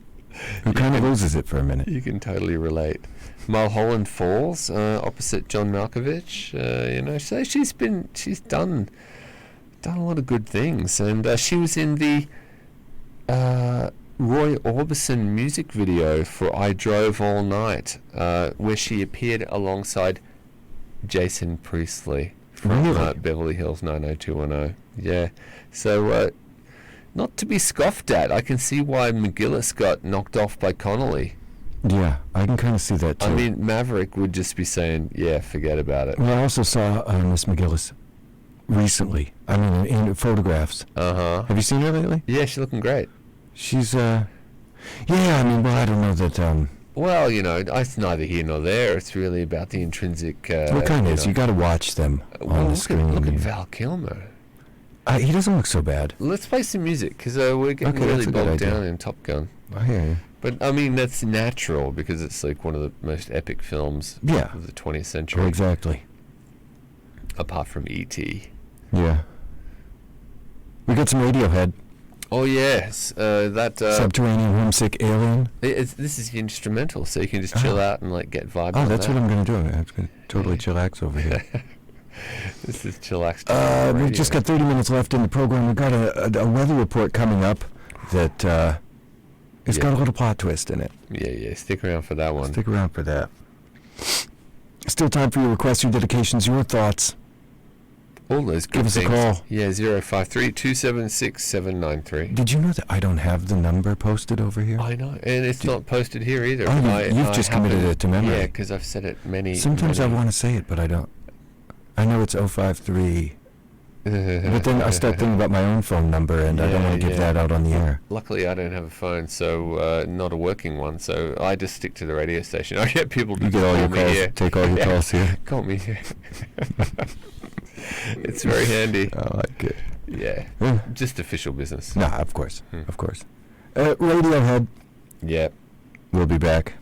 Who kind of loses it for a minute. You can totally relate. Mulholland Falls, opposite John Malkovich. So she's done a lot of good things, and she was in the Roy Orbison music video for I Drove All Night, where she appeared alongside Jason Priestley from Beverly Hills 90210. Yeah, so not to be scoffed at. I can see why McGillis got knocked off by Connolly. Yeah, I can kind of see that too. I mean, Maverick would just be saying, yeah, forget about it. Well, I also saw Miss McGillis recently. I mean, in photographs. Uh-huh. Have you seen her lately? Yeah, she's looking great. She's, I mean, well, I don't know that, Well, it's neither here nor there. It's really about the intrinsic... What kind is? You got to watch them on the screen. Look at Val Kilmer. He doesn't look so bad. Let's play some music, because we're getting really bogged down in Top Gun. I hear you. But, I mean, that's natural, because it's like one of the most epic films of the 20th century. Exactly. Apart from E.T. Yeah. We got some Radiohead. Oh yes, that Subterranean Homesick Alien. this is instrumental, so you can just chill out and like get vibes. Oh, on that's that. what I'm going to do. I'm going to totally chillax over here. This is chillax. We've just got 30 minutes left in the program. We've got a weather report coming up that it's got a little plot twist in it. Yeah. Stick around for that one. Stick around for that. Still time for your requests, your dedications, your thoughts. All those good Give us things. a call. Yeah, 053-276-793. Did you know that I don't have the number posted over here? I know, and it's not posted here either. Oh, but you've just committed it to memory. Yeah, because I've said it many. Sometimes I want to say it, but I don't. I know it's 053. But then I start thinking about my own phone number, and I don't want to give that out on the air. Luckily, I don't have a phone, so not a working one. So I just stick to the radio station. I get people to You get all call your me calls. here. Take all your calls here. Call me here. It's very handy. I like it. Yeah, Yeah. just official business. No, of course, of course. Radiohead. Yeah. We'll be back.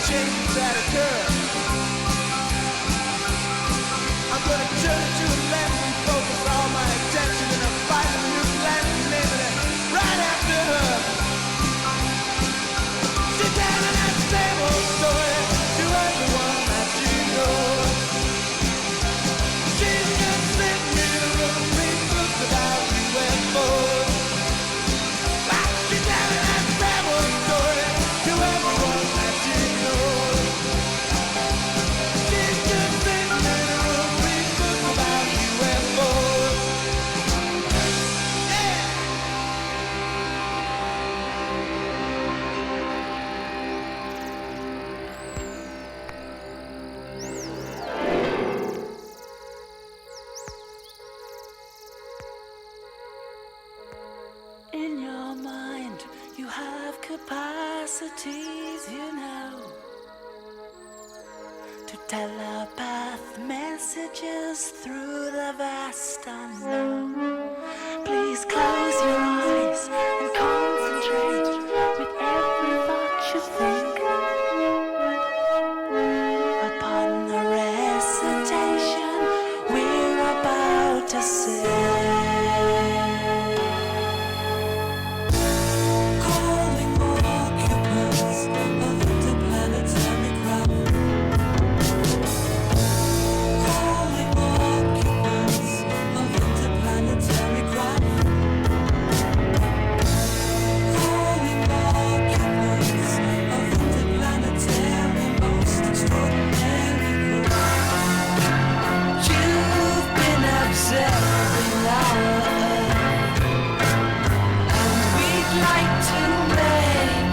changes that occur. I'm gonna turn it to a left and focus all my attention in a fight with a new planet, naming it right after her. She's telling that same old story to everyone that she knows. She's just sitting in a room reading books about UFOs. She's telling that same old story to everyone that she knows. She's just sitting in a room reading books about UFOs. Yeah! In your mind, you have capacities, you know, to telepath messages through the vast unknown. Please close your eyes and concentrate with every thought you think upon the recitation we're about to sing. Calling occupants of interplanetary craft. Calling occupants of interplanetary craft. Calling occupants of interplanetary most extraordinary craft. You've been observing our Earth, and we'd like to make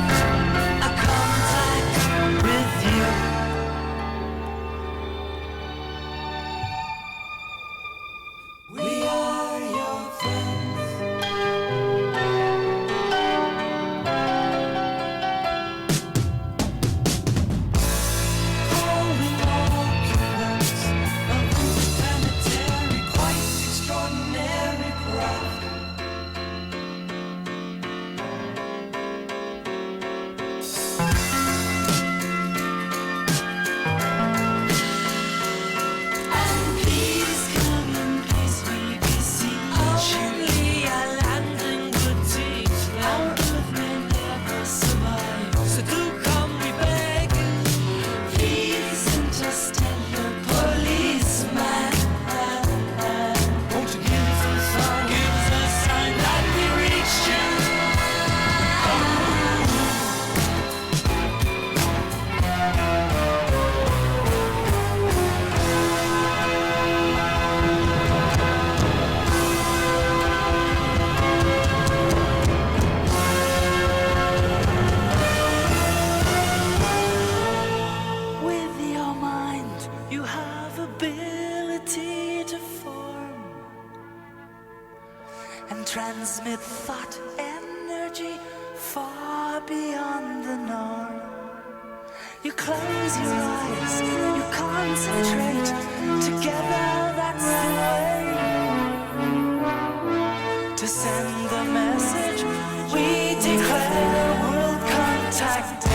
a contact with you. We are your friends. Calling occupants of interplanetary, quite extraordinary craft. And please come in peace, we beseech. Only a landing would teach. Our Earth may never survive, so do come, we beg. Please interstellar policeman, won't you give us a sign? Give us a sign that we reached you. With your mind, you have ability to form and transmit thought energy far beyond the norm. You close your eyes, you concentrate, together that's the way to send the message. We declare World Contact Day.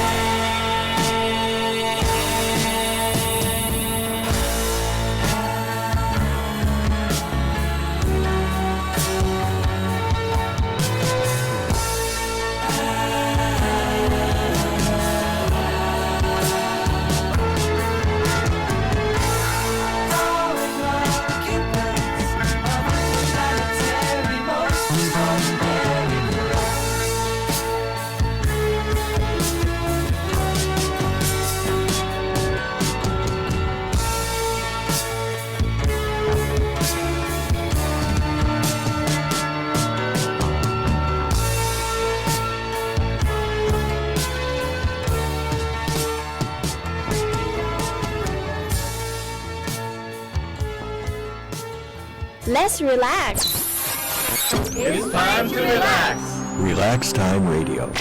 Calling occupants of interplanetary, most extraordinary craft. Let's relax. It's time to relax. Relax Time Radio.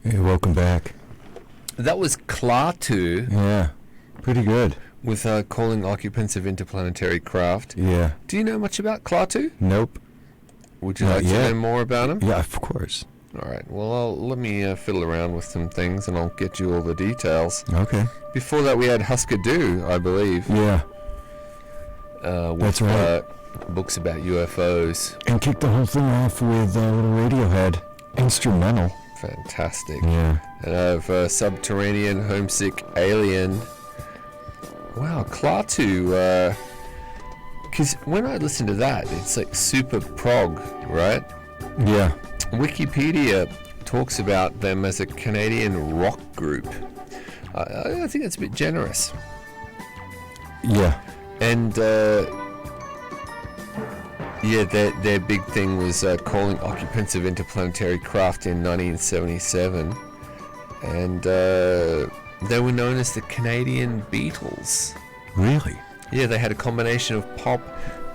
Hey, welcome back. That was Klaatu Yeah, pretty good. with calling occupants of interplanetary craft. Yeah. Do you know much about Klaatu? Nope. Would you Not like to yet. know more about him? Yeah, of course. All right. Well, let me fiddle around with some things, and I'll get you all the details. Okay. Before that, we had Husker Du, I believe. Yeah. With, That's right. Books about UFOs. And kicked the whole thing off with a little Radiohead instrumental. Fantastic. Yeah. And I have Subterranean, Homesick, Alien. Wow, Klaatu. Because when I listen to that, it's like super prog, right? Yeah. Wikipedia talks about them as a Canadian rock group. I think that's a bit generous. Yeah. And yeah, their big thing was calling occupants of interplanetary craft in 1977, and they were known as the Canadian Beatles. Really? Yeah, they had a combination of pop,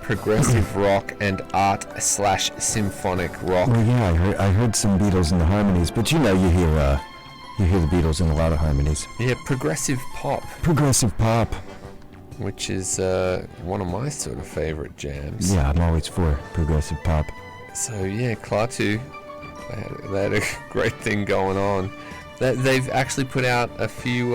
progressive rock, and art/symphonic rock. Well, yeah, I heard some Beatles in the harmonies, but you know, you hear the Beatles in a lot of harmonies. Yeah, progressive pop. Progressive pop. Which is one of my sort of favorite jams. Yeah, I'm always for progressive pop. So yeah, Klaatu, they had a great thing going on. They've actually put out a few.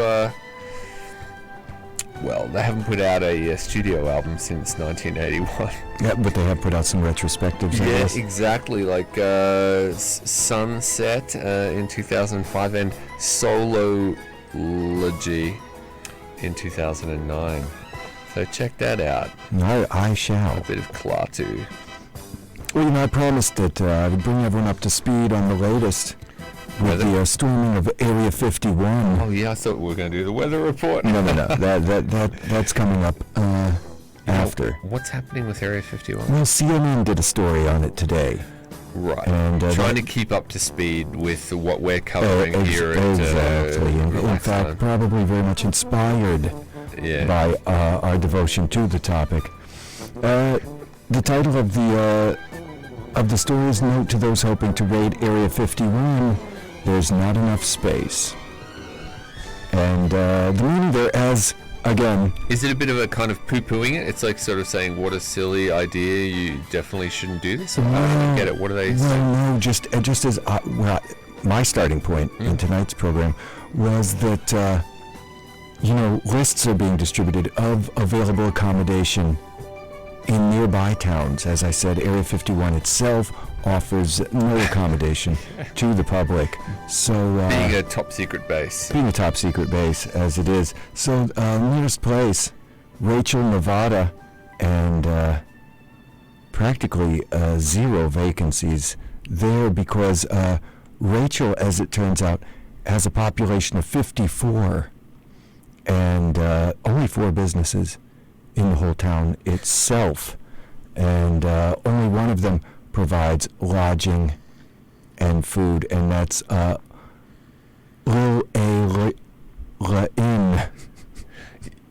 Well, they haven't put out a studio album since 1981. Yeah, but they have put out some retrospectives. Yeah, exactly. Like Sunset in 2005 and Solology in 2009. So check that out. I shall. A bit of Klaatu. Well, you know, I promised that I would bring everyone up to speed on the latest with the storming of Area 51. Oh yeah, I thought we were going to do the weather report. No. That's coming up after. What's happening with Area 51? Well, CNN did a story on it today. Right. And trying to keep up to speed with what we're covering here at exactly. In fact, probably very much inspired by our devotion to the topic. The title of the story is "Note to those hoping to raid Area 51: There's not enough space." And the meaning there, as again, is it a bit of a kind of poo-pooing it? It's like sort of saying, "What a silly idea! You definitely shouldn't do this." Or I don't get it. What are they saying? Well, no, just as my starting point in tonight's program was that lists are being distributed of available accommodation in nearby towns. As I said, Area 51 itself offers no accommodation to the public. So being a top secret base. Being a top secret base, as it is. So nearest place, Rachel, Nevada, and practically 0 vacancies there because Rachel, as it turns out, has a population of 54 and only 4 businesses in the whole town itself, and only one of them provides lodging and food, and that's Lil A Inn.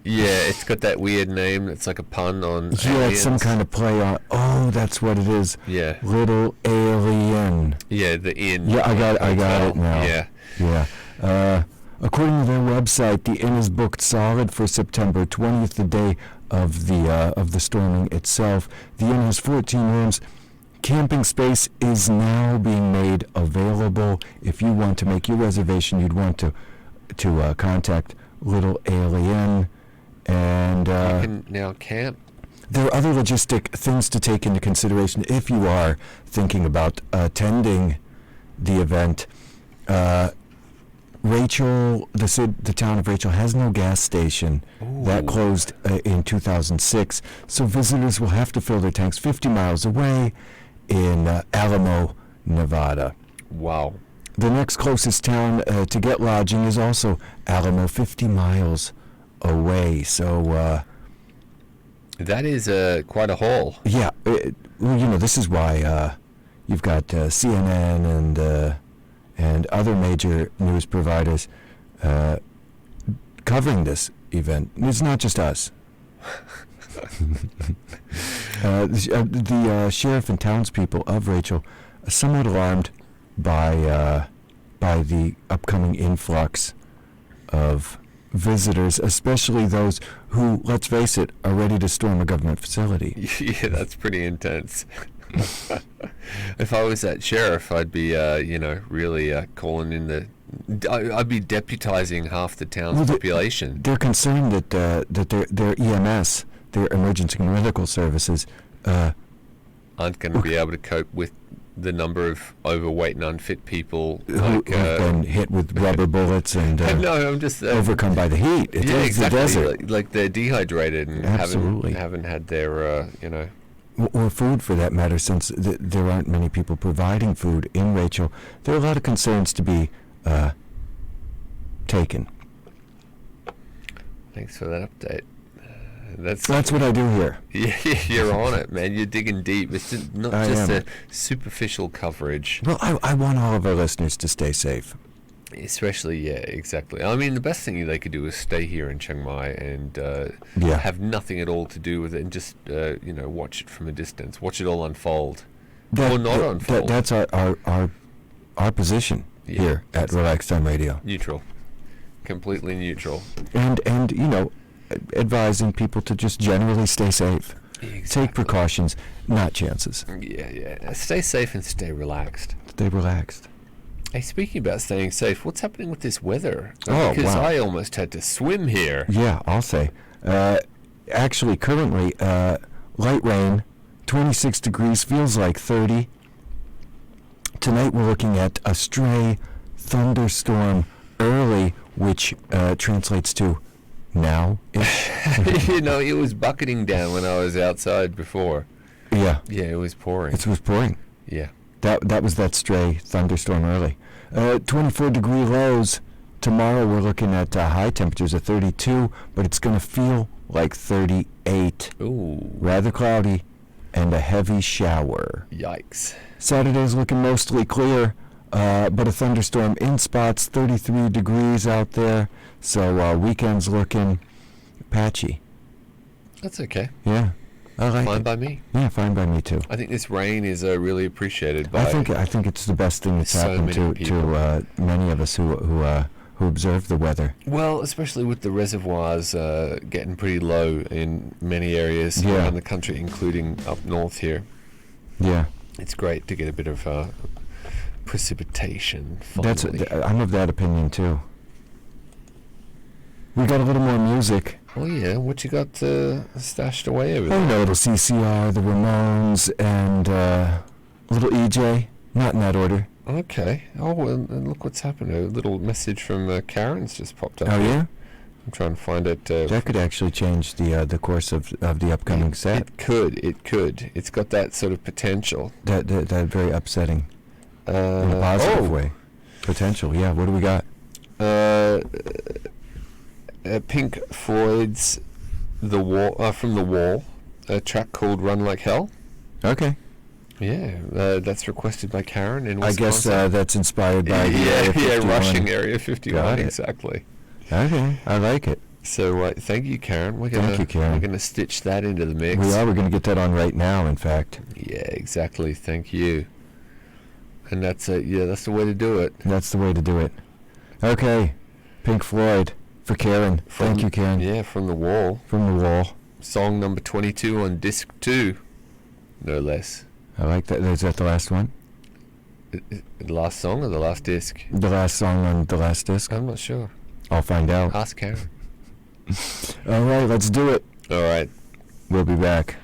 Yeah, it's got that weird name. It's like a pun on. Yeah, it's some kind of play on. Oh, that's what it is. Yeah. Little Alien. Yeah, the inn. Yeah, I got it now. Yeah. Yeah. According to their website, the inn is booked solid for September 20th, the day of the storming itself. The inn has 14 rooms. Camping space is now being made available. If you want to make your reservation, you'd want to contact Little Alien, and you can now camp. There are other logistic things to take into consideration if you are thinking about attending the event. Rachel, the town of Rachel has no gas station. Ooh. That closed in 2006, so visitors will have to fill their tanks 50 miles away in Alamo, Nevada. Wow. The next closest town to get lodging is also Alamo, 50 miles away. So that is quite a haul. Yeah, this is why you've got CNN and other major news providers covering this event. It's not just us. The sheriff and townspeople of Rachel are somewhat alarmed by the upcoming influx of visitors, especially those who, let's face it, are ready to storm a government facility. Yeah, that's pretty intense. If I was that sheriff, I'd be, really calling in the. I'd be deputizing half the town's population. They're concerned that their EMS, their emergency medical services, aren't going to be able to cope with the number of overweight and unfit people who've been hit with rubber bullets and no, I'm just overcome by the heat. It is exactly. the desert. Like they're dehydrated and haven't had their, Or food, for that matter, since there aren't many people providing food in Rachel. There are a lot of concerns to be taken. Thanks for that update. That's what I do here. Yeah, you're on it, man. You're digging deep. It's not just a superficial coverage. Well, I want all of our listeners to stay safe. Especially, yeah, exactly. I mean, the best thing they could do is stay here in Chiang Mai and have nothing at all to do with it and just, watch it from a distance. Watch it all unfold. Or not unfold. That's our position here at Relax Time Radio. Neutral. Completely neutral. And advising people to just generally stay safe. Exactly. Take precautions, not chances. Yeah. Stay safe and stay relaxed. Stay relaxed. Hey, speaking about staying safe, what's happening with this weather? Because wow. I almost had to swim here. Yeah, I'll say. Actually, currently, light rain, 26 degrees, feels like 30. Tonight we're looking at a stray thunderstorm early, which translates to now-ish. It was bucketing down when I was outside before. Yeah. Yeah, it was pouring. It was pouring. Yeah. That was that stray thunderstorm early. 24-degree lows. Tomorrow we're looking at high temperatures of 32, but it's going to feel like 38. Ooh. Rather cloudy and a heavy shower. Yikes. Saturday's looking mostly clear, but a thunderstorm in spots, 33 degrees out there. So weekend's looking patchy. That's okay. Yeah. I like fine it. by me. Yeah, fine by me too. I think this rain is really appreciated by. I think it's the best thing that's happened to many of us who observe the weather. Well, especially with the reservoirs getting pretty low in many areas around the country, including up north here. Yeah, it's great to get a bit of precipitation. Finally. I'm of that opinion too. We got a little more music. Oh yeah, what you got stashed away over there? Oh, a little CCR, the Ramones, and a little EJ. Not in that order. Okay. Oh, well, and look what's happened. A little message from Karen's just popped up. Oh yeah. I'm trying to find it. That could actually change the course of the upcoming set. It could. It's got that sort of potential. That very upsetting. In a positive way. Potential. Yeah. What do we got? Pink Floyd's "The Wall" from The Wall, a track called "Run Like Hell." Okay. Yeah, that's requested by Karen in Wisconsin. I guess that's inspired by the Area 51. Rushing Area 51, exactly. Okay, I like it. So thank you, Karen. Thank you, Karen. We're gonna stitch that into the mix. We are. We're gonna get that on right now. In fact. Yeah, exactly. Thank you. And that's that's the way to do it. That's the way to do it. Okay, Pink Floyd. For Karen. Thank you, Karen. Yeah, from The Wall. From The Wall. Song number 22 on disc 2, no less. I like that. Is that the last one? The last song or the last disc? The last song on the last disc? I'm not sure. I'll find out. Ask Karen. All right, let's do it. All right. We'll be back.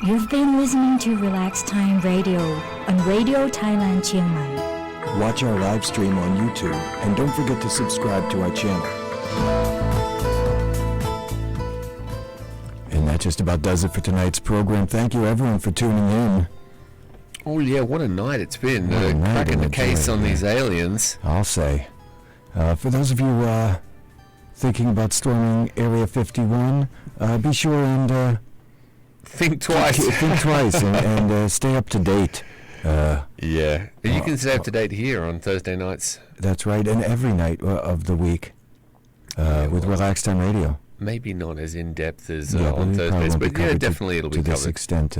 You've been listening to Relax Time Radio on Radio Thailand Chiang Mai. Watch our live stream on YouTube and don't forget to subscribe to our channel. And that just about does it for tonight's program. Thank you everyone for tuning in. Oh yeah, what a night it's been. Cracking the case on these aliens. I'll say. For those of you thinking about storming Area 51, be sure and think twice. Think twice and stay up to date. Yeah, you can stay up to date here on Thursday nights. That's right, and every night of the week with Relax Time Radio. Maybe not as in depth as on Thursdays, but yeah, definitely it'll be covered. To this extent,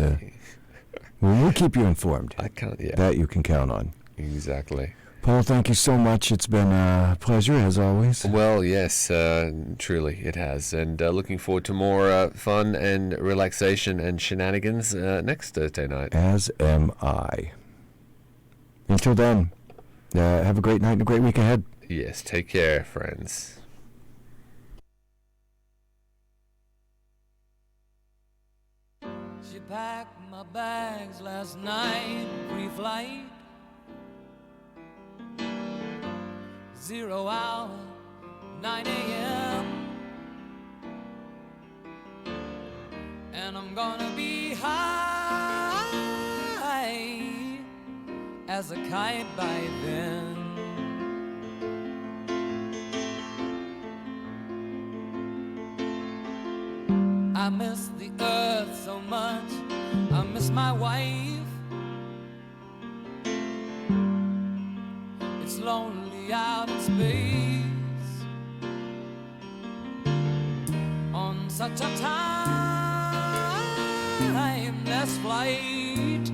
we'll keep you informed. I can't. Yeah, that you can count on. Exactly. Paul, thank you so much. It's been a pleasure, as always. Well, yes, truly it has. And looking forward to more fun and relaxation and shenanigans next Thursday night. As am I. Until then, have a great night and a great week ahead. Yes, take care, friends. She packed my bags last night, pre-flight. 0 hour, 9 a.m. And I'm gonna be high as a kite by then. I miss the earth so much, I miss my wife. It's lonely out in space on such a timeless flight.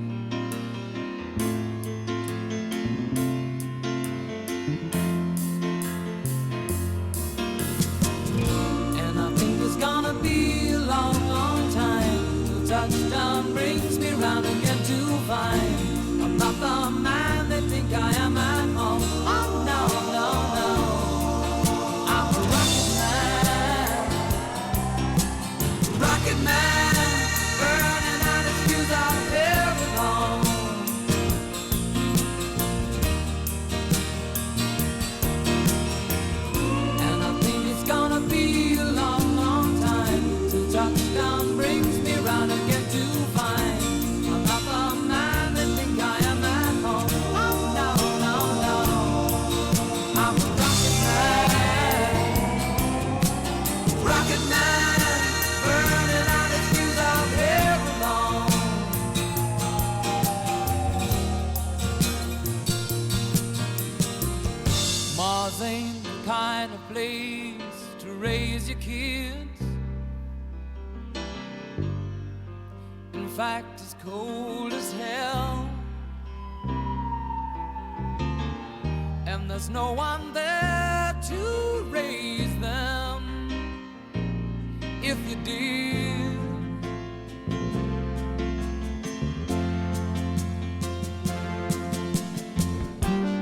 And I think it's gonna be a long, long time till touchdown brings me round again to find I'm not the man they think I am at home. Oh no, no, no, I'm a rocket man, burning out his fuse out here alone. And I think it's gonna be a long, long time till touchdown brings me round again to find I'm not the man they think I am at home. Oh no, no, no, I'm a rocket man, burning out his fuse out here alone. Mars ain't the kind of place to raise your kids. In fact, it's cold as hell, and there's no one there to raise them if you did.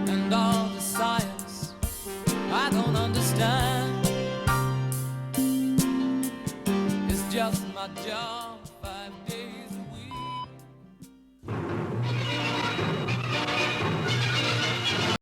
And all the science I don't understand, it's just my job.